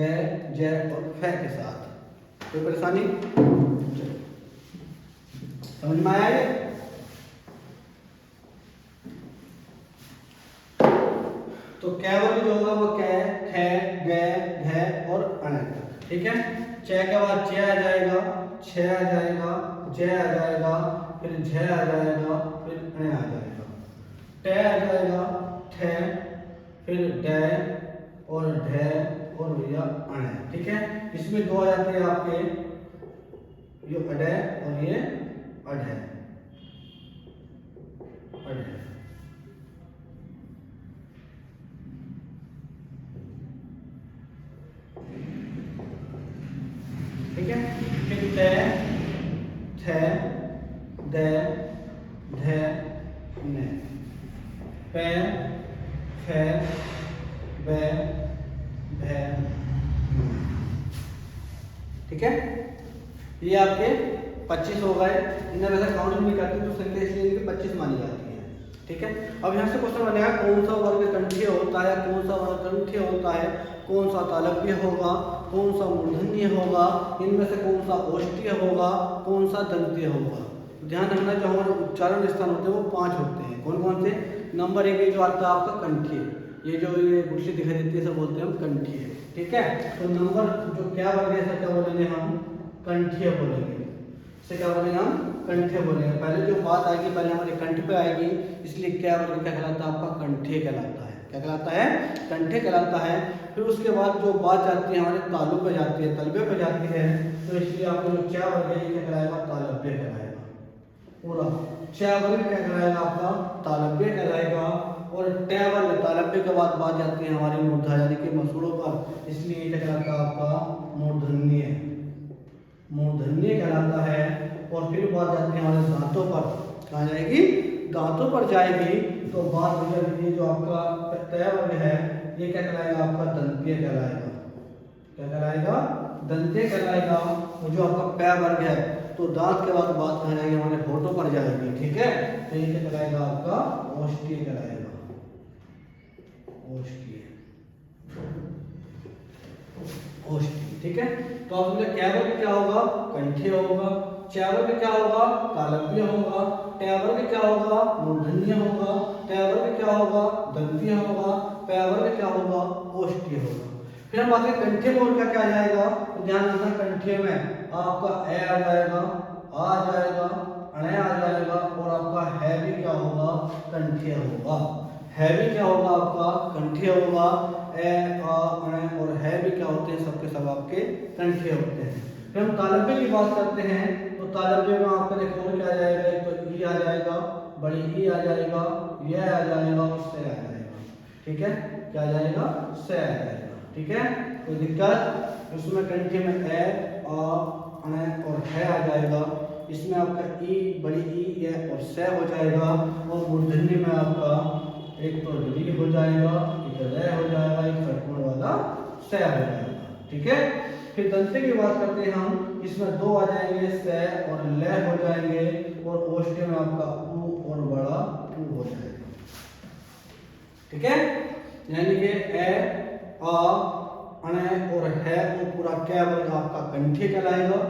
जै और फै के साथ। कोई परेशानी? समझ में आया ये? तो कै वर्ग जो होगा वो कै, खे, गे, घे और अण। ठीक है, च के बाद च आ जाएगा, छ आ जाएगा, ज आ जाएगा, फिर झ आ जाएगा, फिर अण आ जाएगा, ट आ जाएगा, ठ, फिर ड और ढ और भैया अण। ठीक है, इसमें दो आ जाते हैं आपके, ये अड और ये अड है, अड है। ठीक है, फिर ट, थ, द, ध, न, प, फ, ब, भ, न। ठीक है, ये आपके 25 हो गए। इन्हें वैसे काउंट नहीं करते तो संख्या इसलिए इनकी 25 मानी जाती है। ठीक है, अब यहाँ से क्वेश्चन बनेगा कौन सा वर्ग कंठीय होता है, कौन सा वर्ग कंठीय होता है, कौन सा तालव्य होगा, कौन सा मूर्धन्य होगा, इनमें से कौन सा ओष्ठीय होगा, कौन सा दंतीय होगा। ध्यान रखना, जो हमारे उच्चारण स्थान होते हैं वो 5 होते हैं। कौन कौन से? नंबर 1 ये जो आता है आपका कंठीय, ये जो ये गुठली दिखाई देती है सब बोलते हैं हम कंठीय। ठीक है, तो नंबर जो क्या वर्ग है इसका क्या बोलेंगे हम? कंठीय बोलेंगे। इसे क्या बोलेंगे हम? कंठीय बोलेंगे। पहले जो बात आएगी पहले हमारे कंठ पे आएगी, इसलिए क्या वर्ग क्या कहलाता है आपका? कंठीय कहलाता है। क्या कहलाता है? कंठीय कहलाता है। फिर उसके बाद जो बात जाती है हमारे तालु पे जाती है, तलबे पे जाती है, तो इसलिए आपको जो क्या वर्ग है ये क्या कहलाएगा? तालव्य कहलाएगा। पूरा क्या वर्ग क्या कहलाएगा आपका? तालव्य कहलाएगा। और ट वर्ग तालव्य के बाद बात जाती है हमारी मूर्धा यानी कि मसूड़ों पर, इसलिए ये क्या कहलाता है आपका? मूर्धन्य, मूर्धन्य कहलाता है। और फिर बात जाती है हमारे दांतों पर, कहाँ जाएगी? दांतों पर जाएगी। तो बात हो जाएगी जो आपका तय वर्ग है ये क्या कहलाएगा आपका? दंतीय कहलाएगा। क्या कहलाएगा? दंतीय कहलाएगा। और जो आपका पै वर्ग है तो दांत के बाद बात कहाँ जाएगी? हमारे होठों पर जाएगी। ठीक है, तो ये क्या कहलाएगा आपका? ओष्ठीय कहलाएगा, ओष्ठीय, ओष्ठीय। ठीक है, तो आप बोले क्या वर्ग क्या होगा? कंठीय होगा। च वर्ग क्या होगा? तालव्य होगा। ट वर्ग क्या होगा? मूर्धन्य होगा। त वर्ग क्या होगा? दंतीय होगा। प वर्ग क्या होगा? ओष्ठीय होगा। फिर हम बात करें कंठीय में और क्या क्या आ जाएगा, तो ध्यान रखना कंठीय में आपका ए आ जाएगा, आ जाएगा, अणे आ जाएगा, और आपका है भी क्या होगा? कंठीय होगा। है भी क्या होगा आपका? कंठीय होगा। ए, आ, अणे और है भी क्या होते हैं? सबके सब आपके कंठीय होते हैं। फिर हम तालव्य की बात करते हैं, तो तालव्य में आपका देखो क्या आ जाएगा? एक तो ई आ जाएगा, बड़ी ई आ जाएगा, यह आ जाएगा और से आ जाएगा। ठीक है, क्या आ जाएगा? से आ जाएगा। ठीक है, कोई दिक्कत? उसमें कंठीय में ए, आ, अणे और है आ जाएगा। इसमें आपका ई, बड़ी ई, यह और से हो जाएगा। और मूर्धन्य में आपका एक तो री हो जाएगा, एक रे हो जाएगा, एक षट्कोण वाला से हो जाएगा। ठीक है, फिर दंत्य की बात करते हैं हम, इसमें दो आ जाएंगे, से और ले हो जाएंगे। और ओष्ठ्य में आपका उ और बड़ा उ हो जाएगा। ठीक है, यानी कि ए, आ, अणे और है वो पूरा क्या वर्ग आपका? कंठीय कहलाएगा।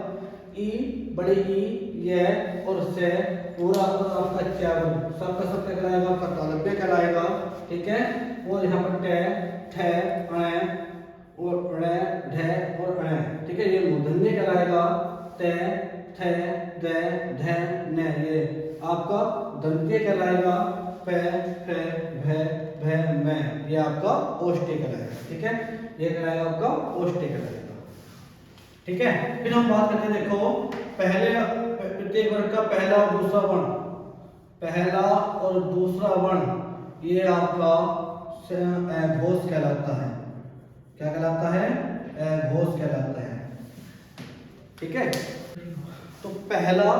ई, बड़ी ई, ये और से पूरा आपका क्या वर्ग? सबका सब क्या कहलाएगा? आपका तालव्य कहलाएगा। ठीक है, और यहाँ पर टे, ठे, अणे और अणे, ढे और अणे। ठीक है, ये मूर्धन्य कहलाएगा। ते, थे, दे, धे, ने ये आपका दंतीय कहलाएगा। पे, फे, भे, भे, में ये आपका ओष्ठीय कहलाएगा। ठीक है, ये कहलाएगा आपका ओष्ठीय कहलाएगा। ठीक है, फिर हम बात करते हैं, देखो पहले प्रत्येक वर्ग का पहला और दूसरा वर्ण, पहला और दूसरा वर्ण ये आपका घोष कहलाता है। क्या कहलाता है? घोष कहलाता है। ठीक है, तो पहला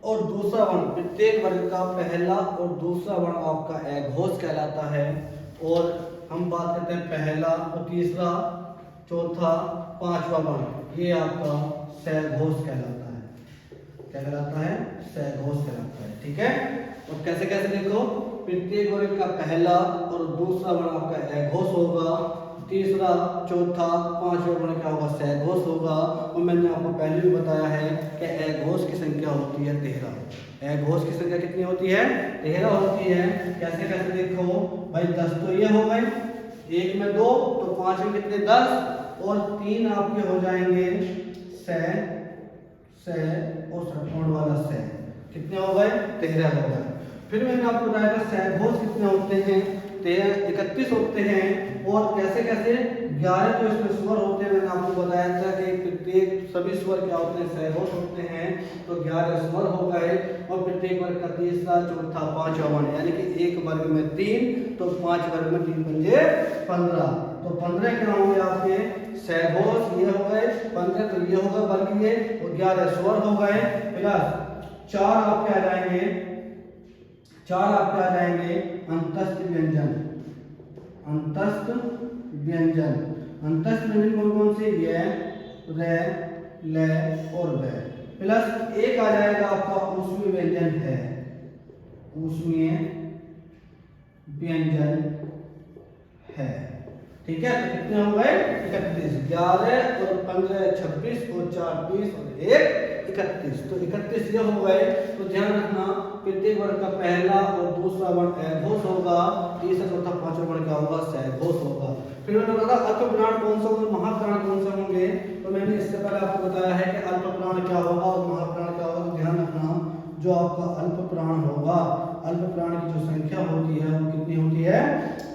और दूसरा वर्ण, प्रत्येक वर्ग का पहला और दूसरा वर्ण आपका घोष कहलाता है। और हम बात करते हैं पहला और तीसरा, चौथा, पांचवा वर्ण ये आपका सहघोष कहलाता है। क्या कहलाता है? सहघोष कहलाता है। ठीक है, और कैसे कैसे देखो, प्रत्येक वर्ग का पहला और दूसरा वर्ण आपका अघोष होगा, तीसरा, चौथा, पांचवा वर्ण क्या होगा? सहघोष होगा। और मैंने आपको पहले भी बताया है कि अघोष की संख्या होती है 13। अघोष की संख्या कितनी होती है? 13 होती है। कैसे कैसे देखो भाई, 10 तो ये हो गए, एक में 2 तो 5 में कितने 10 और 3 आपके हो जाएंगे से और षटकोण वाला से, कितने हो गए 13 हो गए। फिर मैंने आपको बताया था सहघोष कितने होते हैं 31 होते हैं। और कैसे कैसे 11 तो इसमें स्वर होते हैं, मैंने आपको बताया था कि प्रत्येक सभी स्वर क्या होते हैं सहघोष होते हैं। तो 11 स्वर हो गए और प्रत्येक वर्ग का तीसरा चौथा पांचवा वर्ण, यानी कि एक वर्ग में 3 तो 5 वर्ग में 3 पंजे 15। तो 15 क्या होंगे आपके सहघोष, ये हो गए 15, तो ये होगा वर्गीय और 11 स्वर हो गए प्लस 4 आपके आ जाएंगे अंतस्थ व्यंजन। अंतस्थ व्यंजन कौन कौन से, ये रे ले और वे, प्लस एक आ जाएगा आपका ऊष्मीय व्यंजन है, ऊष्मीय व्यंजन है। ठीक है, तो कितने हो गए 31, 11 और 15 26 और 4 20 और 1 31। तो 31 ये हो गए। तो ध्यान रखना प्रत्येक वर्ग का पहला और दूसरा वर्ण अघोष होगा, तीसरा चौथा पांचवा वर्ण क्या होगा सहघोष होगा। फिर मैंने बताया अल्पप्राण कौन सा होगा, महाप्राण कौन से होंगे। तो मैंने इससे पहले आपको बताया है कि अल्पप्राण क्या होगा और महाप्राण क्या होगा। तो ध्यान रखना जो आपका अल्पप्राण होगा, अल्पप्राण की जो संख्या होती है वो कितनी होती है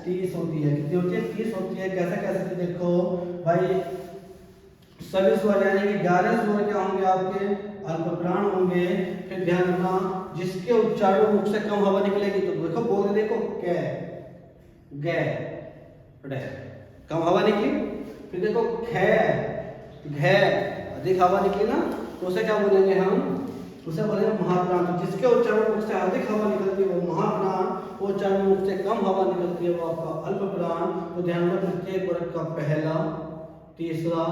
30 होती है। कितनी होती है 30 होती है। कैसे कैसे देखो भाई, सभी स्वर यानी कि 11 स्वर क्या होंगे आपके अल्पप्राण होंगे। फिर ध्यान रखना जिसके उच्चारण मुख से कम हवा निकलेगी, तो देखो बोल के देखो कै गे रे, कम हवा निकली। फिर देखो खे घे, अधिक हवा निकली ना, तो उसे क्या बोलेंगे हम, उसे बोलेंगे महाप्राण। तो जिसके उच्चारण मुख से अधिक हवा निकलती है वो महाप्राण, उच्चारण मुख से कम हवा निकलती है वो आपका अल्पप्राण। तो ध्यान रखना प्रत्येक वर्ग का पहला तीसरा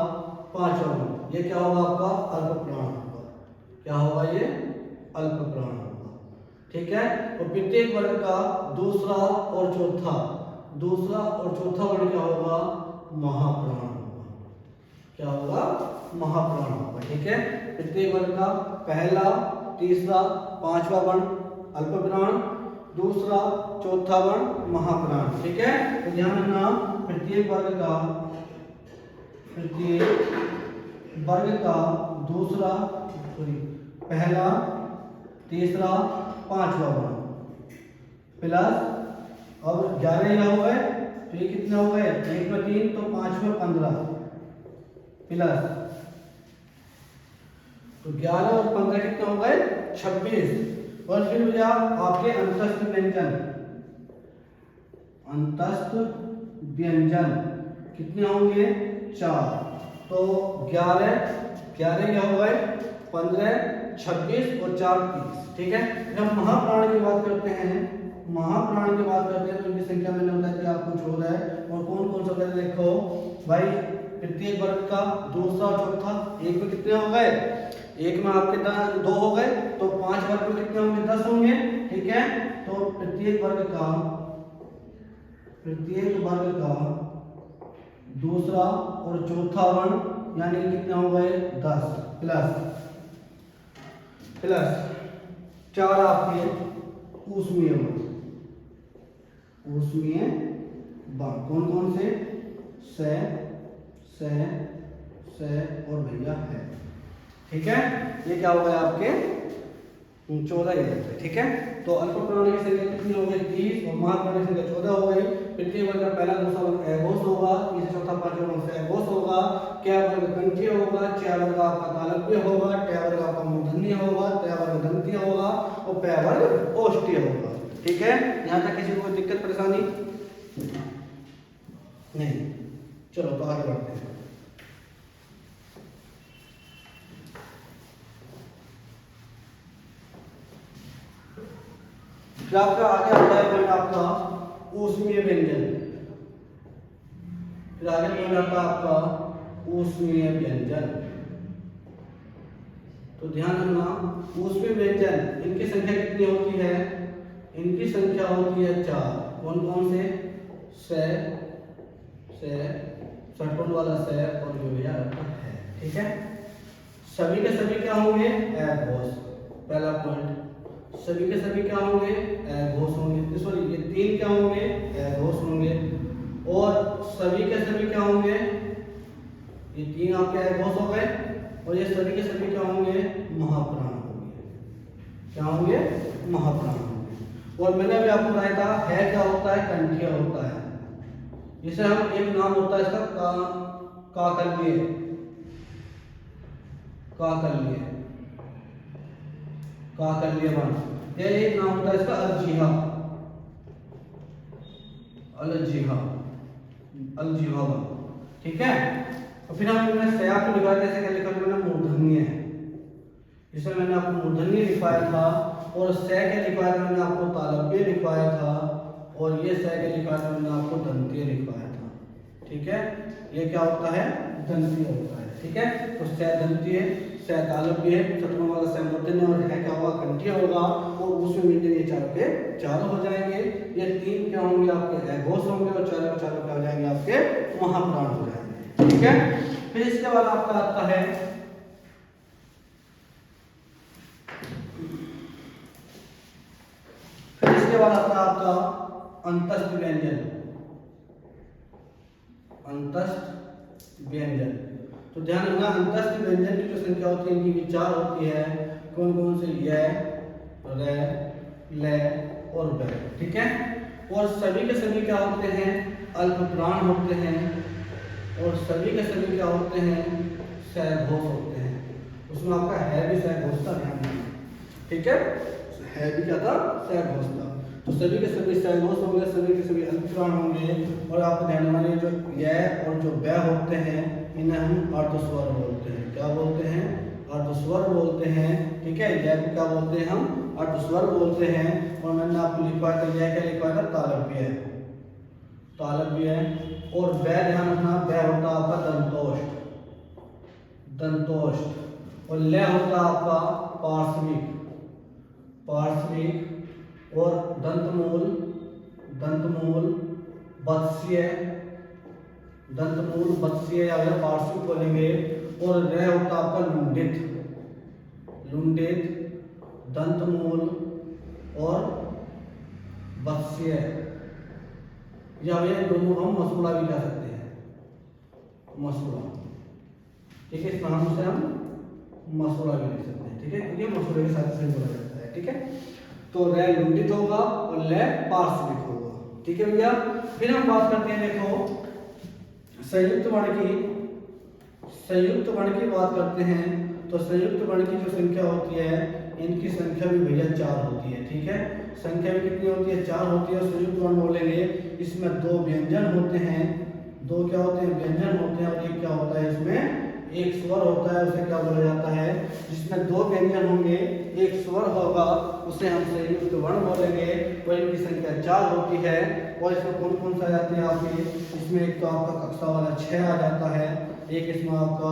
पांचवा वर्ण ये क्या होगा आपका अल्पप्राण होगा। क्या होगा ये अल्पप्राण होगा। ठीक है, और प्रत्येक वर्ग का दूसरा और चौथा वर्ण क्या होगा महाप्राण होगा। क्या होगा महाप्राण होगा। ठीक है, प्रत्येक वर्ग का पहला तीसरा पांचवा वर्ण अल्पप्राण, दूसरा चौथा वर्ण महाप्राण। ठीक है, तो ध्यान रखना प्रत्येक वर्ग का दूसरा पहला तीसरा पांचवा वर्ण प्लस, अब 11 यह हो गए तो ये कितने हो गए, 1 में 3 तो 5 में 15 प्लस, तो 11 और 15 कितने हो गए 26। और फिर भैया आपके अंतस्थ व्यंजन कितने होंगे 4। तो 11 क्या हो गए 15 26 और 4 30। ठीक है, जब महाप्राण की बात करते हैं तो इनकी संख्या मैंने बताई थी आपको 14 है। और कौन कौन सा पहले देखो भाई, प्रत्येक वर्ग का दूसरा और चौथा, एक में कितने हो गए, एक में आपके 2 हो गए तो 5 वर्ग में कितने होंगे 10 होंगे। ठीक है, तो प्रत्येक वर्ग का दूसरा और चौथा वर्ण यानी कितने हो गए 10 प्लस 4 आपके ऊष्मीय वर्ण कौन कौन से और भैया है। ठीक है, ये क्या हो गया आपके 14 ये होते हैं। ठीक है, तो अल्पप्राण की संख्या कितनी हो गई 30 और महाप्राण की संख्या 14 हो गई। प्रत्येक वर्ग का पहला दूसरा वर्ग अघोष होगा, तीसरा चौथा पांचवा वर्ग से अघोष होगा। क्या वर्ग कंठीय होगा, च वर्ग आपका तालव्य होगा, ट वर्ग आपका मूर्धन्य होगा, त वर्ग दंतीय होगा और प वर्ग ओष्ठीय होगा। ठीक है, यहाँ तक किसी को कोई दिक्कत परेशानी नहीं। चलो तो आगे बढ़ते हैं। फिर आपका आगे आता है पॉइंट आपका ऊष्मीय व्यंजन। फिर आगे पॉइंट आता है आपका ऊष्मीय व्यंजन। तो ध्यान रखना ऊष्मीय व्यंजन इनकी संख्या कितनी होती है, इनकी संख्या होती है 4। कौन कौन से षटकोण वाला से और जो भैया है। ठीक है, सभी के सभी क्या होंगे अघोष। पहला पॉइंट सभी के सभी क्या होंगे अघोष होंगे। सॉरी, ये 3 क्या होंगे अघोष होंगे। और सभी के सभी क्या होंगे, ये तीन आपके एगोस हो गए, और ये सभी के सभी क्या होंगे, महाप्राण होंगे। क्या होंगे, महाप्राण होंगे। और मैंने अभी आपको बताया था है क्या होता है, कंठीय होता है। इसे हम एक नाम होता है इसका काकल्य, काकल्य, काकल्यवन। यह एक नाम होता है इसका अलजीहा, अलजीहा, अलजीहावन। ठीक है। और फिर हमने सया को लिखा था, ऐसे क्या लिखा था मैंने, मूर्धन्य है। जिसमें मैंने आपको मूर्धन्य लिखवाया था, और स के लिखवाया था मैंने आपको तालव्य लिखवाया था, और ये स के लिखवाया था मैंने आपको दंतीय लिखवाया था। ठीक है, ये क्या होता है, दंतीय होता है। ठीक है, तो स दंतीय, स तालव्य, चतुर्थ वाला स मूर्धन्य, और है क्या होगा, कंठीय होगा। और उसमें मिलकर ये चारों के चारों हो जाएंगे। ये तीन क्या होंगे आपके एगोस होंगे, और चारों के चारों क्या हो जाएंगे, आपके महाप्राण हो जाएंगे। ठीक है। फिर इसके बाद आपका आता है आपका अंतस्थ व्यंजन, अंतस्थ व्यंजन। तो ध्यान रखना, अंतस्थ व्यंजन की जो संख्या होती है, इनकी विचार होती है कौन कौन से, य, र, ल और ब। ठीक है। और सभी के सभी क्या होते हैं, अल्प प्राण होते हैं, और सभी के सभी क्या होते हैं, सहघोष होते हैं। उसमें आपका है भी सहघोष था, ध्यान रखना। ठीक है, है भी क्या था, सहघोष था। तो सभी के सभी सहघोष होंगे, सभी के सभी अल्प प्राण होंगे। और आपको ध्यान रखना, ये जो य और जो ब होते हैं, इन्हें हम अर्धस्वर बोलते हैं। क्या बोलते हैं, अर्धस्वर बोलते हैं। ठीक है, य को क्या बोलते हैं, हम अर्धस्वर बोलते हैं। और मैंने आपको लिखवाया था, य क्या लिखवाया था, तालव्य, तालव्य। और ब ध्यान रखना, ब होता आपका दंतोष्ठ, दंतोष्ठ। और ल होता आपका पार्श्विक, पार्श्विक। और दंतमूल, दंतमूल, वत्सीय, दंतमूल, वत्सीय या फिर पार्श्विक बोलेंगे। और र होता आपका लुंडित, लुंडित, दंतमूल और वत्सीय, या फिर दोनों हम मसूड़ा भी कह सकते हैं, मसूड़ा। ठीक है, इस नाम से हम मसूड़ा भी लिख सकते हैं। ठीक है, क्योंकि मसूड़े के साथ से बोला जाता है। ठीक है, तो र लुंडित होगा और ल पार्श्विक होगा। ठीक है भैया। फिर हम बात करते हैं, देखो संयुक्त वर्ण की, संयुक्त वर्ण की बात करते हैं। तो संयुक्त वर्ण की जो संख्या होती है, इनकी संख्या भी भैया 4 होती है। ठीक है, संख्या भी कितनी होती है, 4 होती है। संयुक्त वर्ण बोलेंगे, इसमें 2 व्यंजन होते हैं, 2 क्या होते हैं, व्यंजन होते हैं। और एक क्या होता है, इसमें एक स्वर होता है, उसे क्या बोला जाता है, जिसमें 2 व्यंजन होंगे, एक स्वर होगा, उसे हम संयुक्त वर्ण बोलेंगे। और इनकी संख्या 4 होती है। और इसमें कौन कौन सा आ जाते हैं आपके, इसमें एक तो आपका कक्षा वाला 6 आ जाता है, एक इसमें आपका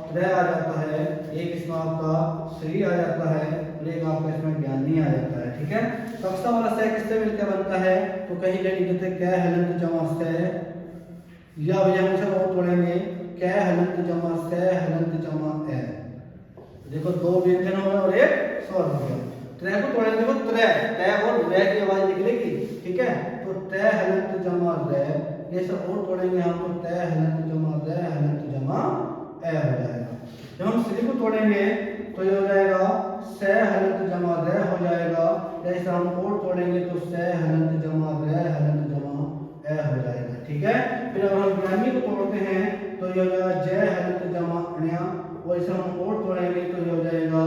त्र आ जाता है, एक इसमें आपका श्री आ जाता है, और एक आपका इसमें ज्ञानी आ जाता है। ठीक है, कक्षा वाला स किससे मिलकर बनता है, तो कहीं कहीं लिखते हैं कै हलंत जमा स, या भैया हम इसे और तोड़ेंगे, कै हलंत जमा स हलंत जमा ए। देखो 2 व्यंजन हो गए और एक स्वर हो गया। त्र को तोड़ेंगे, देखो त्र, त और र की आवाज निकलेगी। ठीक है, तो त हलंत जमा र, ये सब और तोड़ेंगे हम, तो त हलंत जमा र हलंत जमा ए हो जाएगा। जब हम श्री को तोड़ेंगे तो ये हो जाएगा स हलंत जमा र हो जाएगा। जैसे हम और तोड़ेंगे तो स हलंत जमा र हलंत जमा ए हो जाएगा। ठीक है, फिर अगर हम ज्ञानी को तोड़ते हैं तो ये हो जाएगा ज हलंत जमा अण्या। वैसे हम और तोड़ेंगे तो ये हो जाएगा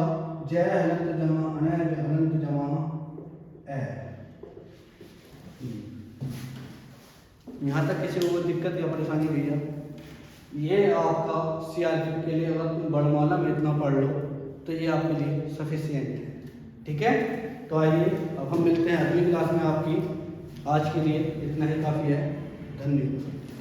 ज हलंत जमा अण्या हलंत जमा ए। यहाँ तक किसी को दिक्कत या परेशानी हुई है, ये आपका सीआरपी के लिए अगर तुम वर्णमाला में इतना पढ़ लो तो ये आपके लिए सफिशिएंट है। ठीक है, तो आइए अब हम मिलते हैं अगली क्लास में। आपकी आज के लिए इतना ही काफ़ी है। धन्यवाद।